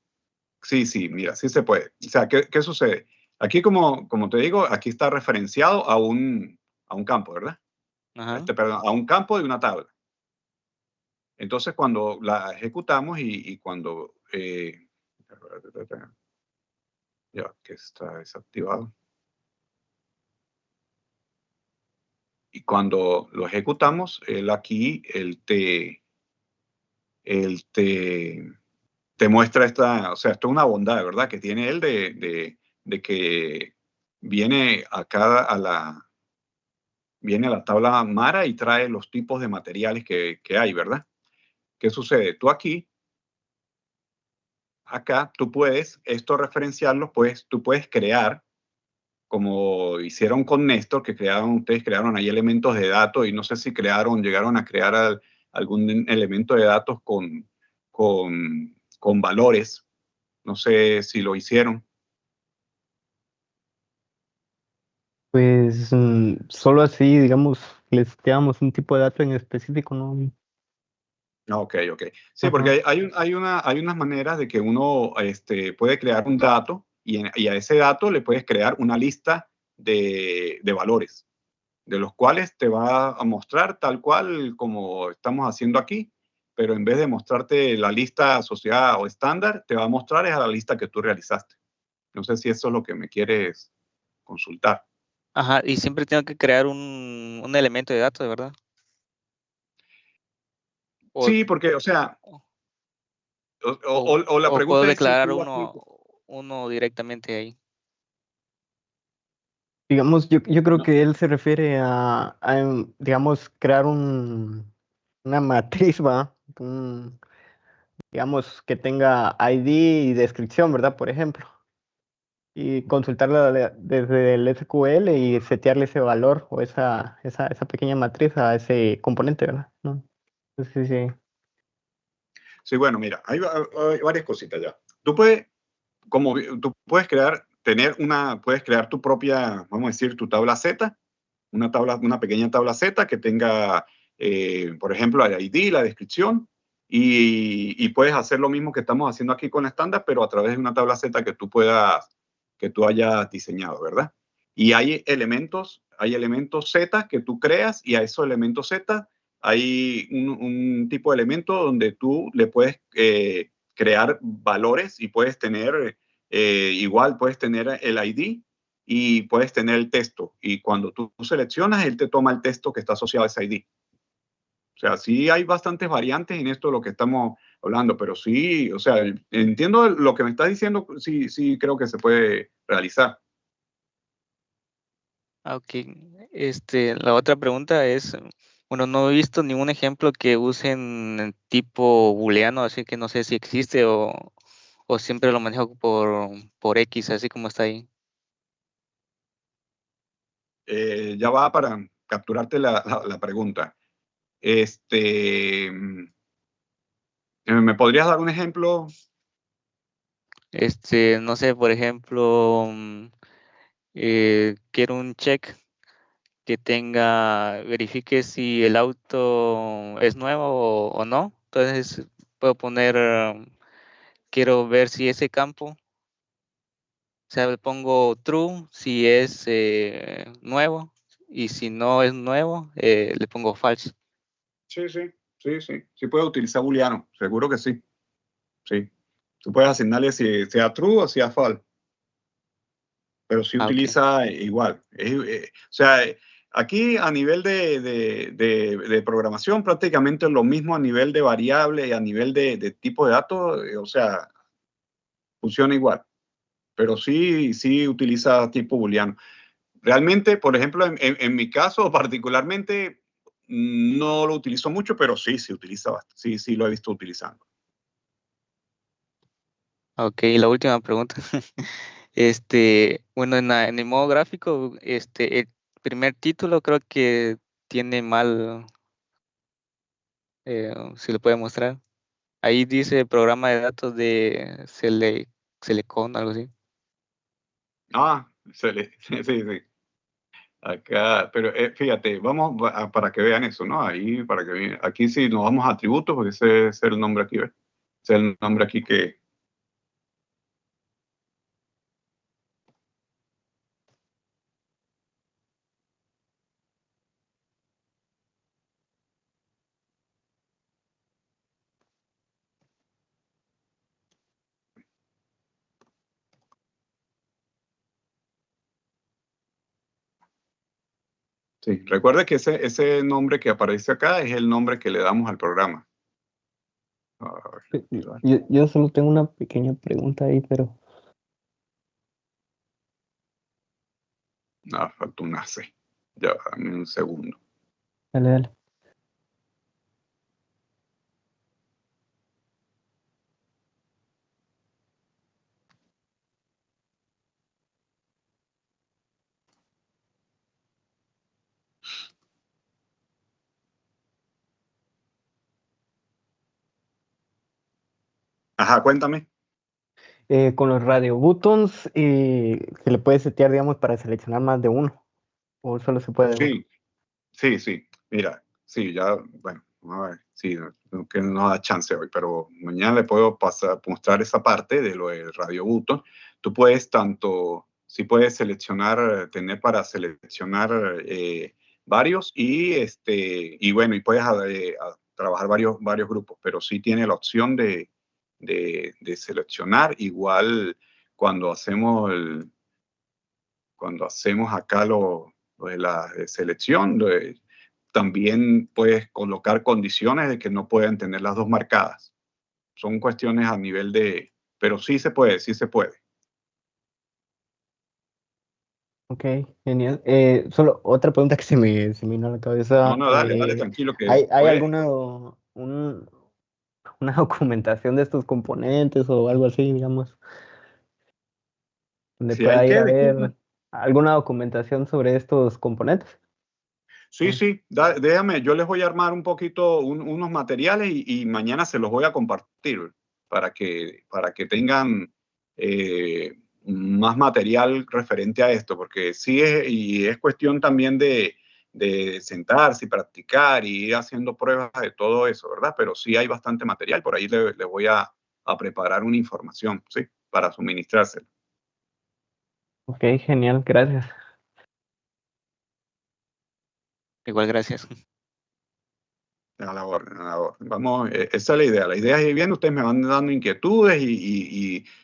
mira, sí se puede. O sea, ¿qué sucede? Aquí, como te digo, aquí está referenciado a un campo, ¿verdad? Ajá. Perdón, a un campo de una tabla. Entonces, cuando la ejecutamos y cuando... ya, que está desactivado. Y cuando lo ejecutamos, él te muestra o sea, esto es una bondad, ¿verdad? Que tiene él de que viene viene a la tabla Mara y trae los tipos de materiales que hay, ¿verdad? ¿Qué sucede? Tú acá, tú puedes, esto referenciarlo, pues tú puedes crear, como hicieron con Néstor, que ustedes crearon ahí elementos de datos y no sé si llegaron a crear algún elemento de datos con valores. No sé si lo hicieron. Pues solo así, digamos, les creamos un tipo de dato en específico, ¿no? Ok. Sí, Ajá. porque hay unas maneras de que uno puede crear un dato y a ese dato le puedes crear una lista de valores, de los cuales te va a mostrar tal cual como estamos haciendo aquí, pero en vez de mostrarte la lista asociada o estándar, te va a mostrar a la lista que tú realizaste. No sé si eso es lo que me quieres consultar. Ajá, y siempre tengo que crear un elemento de datos, ¿verdad? O, Sí, porque, o sea, o, o la o puedo pregunta es si declarar tú aquí... uno directamente ahí. Digamos, yo creo No. que él se refiere digamos, crear una matriz, ¿va? Digamos, que tenga ID y descripción, ¿verdad? Por ejemplo. Y consultarla desde el SQL y setearle ese valor o esa pequeña matriz a ese componente, ¿verdad? ¿No? Sí, sí. Sí, bueno, mira, hay varias cositas ya. Tú puedes puedes crear tu propia, vamos a decir, tu tabla Z, una pequeña tabla Z que tenga, por ejemplo, el ID, la descripción, y puedes hacer lo mismo que estamos haciendo aquí con la estándar, pero a través de una tabla Z que tú hayas diseñado, ¿verdad? Y hay elementos Z que tú creas y a esos elementos Z hay un tipo de elemento donde tú le puedes crear valores y puedes tener, igual puedes tener el ID y puedes tener el texto. Y cuando tú seleccionas, él te toma el texto que está asociado a ese ID. O sea, sí hay bastantes variantes en esto de lo que estamos hablando, pero sí, o sea, entiendo lo que me estás diciendo, sí creo que se puede realizar. Ah, ok. La otra pregunta es, bueno, no he visto ningún ejemplo que usen tipo booleano, así que no sé si existe o siempre lo manejo por X, así como está ahí. Ya va para capturarte la pregunta. ¿Me podrías dar un ejemplo? No sé, por ejemplo, quiero un check que verifique si el auto es nuevo o no. Entonces puedo poner, quiero ver si ese campo, o sea, le pongo true si es nuevo, y si no es nuevo, le pongo false. Sí, sí, sí, sí. Sí puedes utilizar booleano, seguro que sí. Sí. Tú puedes asignarle si sea true o sea false. Pero sí Ok. utiliza igual. O sea, aquí a nivel de programación prácticamente lo mismo a nivel de variable y a nivel de tipo de datos, o sea, funciona igual. Pero sí utiliza tipo booleano. Realmente, por ejemplo, en mi caso particularmente, no lo utilizo mucho, pero sí se utiliza bastante. Sí lo he visto utilizando. Ok, la última pregunta. Bueno, en el modo gráfico, el primer título creo que tiene mal, si lo puede mostrar. Ahí dice programa de datos de Selecon, algo así. Ah, sí, sí. Acá, pero fíjate, vamos para que vean eso, ¿no? Ahí, para que vean. Aquí sí nos vamos a atributos, porque ese es el nombre aquí, ¿ves? Ese es el nombre aquí que... Sí, recuerda que ese nombre que aparece acá es el nombre que le damos al programa. Yo solo tengo una pequeña pregunta ahí, pero No, falta una C. Ya, dame un segundo. dale, dale. Ajá, cuéntame. Con los radio buttons, se le puede setear, digamos, para seleccionar más de uno, o solo se puede de uno. Sí. Mira, sí, ya, bueno, vamos a ver. Sí, que no da chance hoy, pero mañana le puedo mostrar esa parte de lo del radio button. Tú puedes si puedes seleccionar, tener para seleccionar varios y bueno, y puedes trabajar varios grupos, pero sí tiene la opción de seleccionar. Igual cuando hacemos acá lo de la selección, también puedes colocar condiciones de que no pueden tener las dos marcadas. Son cuestiones a nivel pero sí se puede, sí se puede. Ok, genial. Solo otra pregunta que se me vino a la cabeza. No, dale, tranquilo que ¿Hay puedes. alguna una documentación de estos componentes o algo así, digamos, donde Si hay pueda ir que, a disculpa. ver alguna documentación sobre estos componentes? Sí, déjame, yo les voy a armar un poquito unos materiales y mañana se los voy a compartir para que tengan más material referente a esto, porque sí es cuestión también de sentarse y practicar y ir haciendo pruebas de todo eso, ¿verdad? Pero sí hay bastante material, por ahí le voy a preparar una información, ¿sí? Para suministrársela. Ok, genial, gracias. Igual, gracias. A la orden, a la orden. Vamos, esa es la idea. La idea es ir viendo, ustedes me van dando inquietudes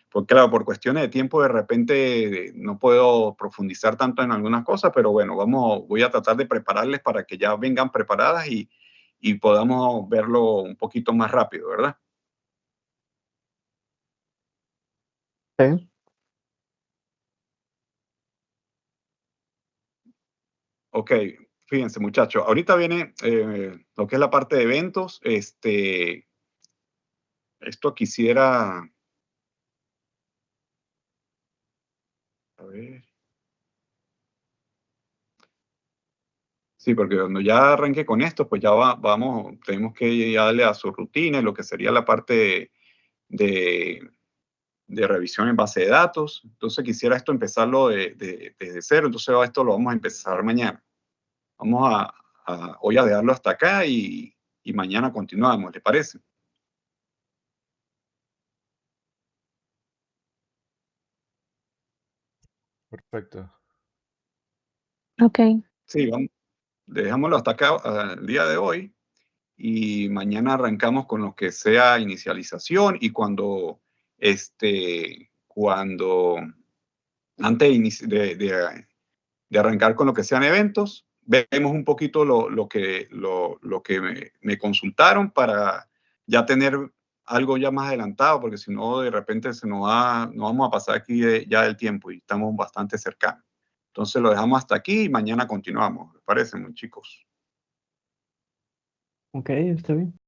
pues claro, por cuestiones de tiempo de repente no puedo profundizar tanto en algunas cosas, pero bueno, voy a tratar de prepararles para que ya vengan preparadas y podamos verlo un poquito más rápido, ¿verdad? Sí. Ok, fíjense muchachos, ahorita viene lo que es la parte de eventos. Esto quisiera, a ver. Sí, porque cuando ya arranque con esto, pues ya tenemos que ya darle a su rutina, y lo que sería la parte de, de revisión en base de datos. Entonces quisiera esto empezarlo desde cero, entonces esto lo vamos a empezar mañana. Vamos hoy a dejarlo hasta acá y mañana continuamos, ¿le parece? Perfecto. Ok. Sí, vamos, dejámoslo hasta acá el día de hoy y mañana arrancamos con lo que sea inicialización y antes de arrancar con lo que sean eventos, vemos un poquito lo que me consultaron para ya tener algo ya más adelantado, porque si no, de repente nos vamos a pasar aquí ya del tiempo y estamos bastante cercanos. Entonces lo dejamos hasta aquí y mañana continuamos. ¿Les parece, chicos? Ok, está bien.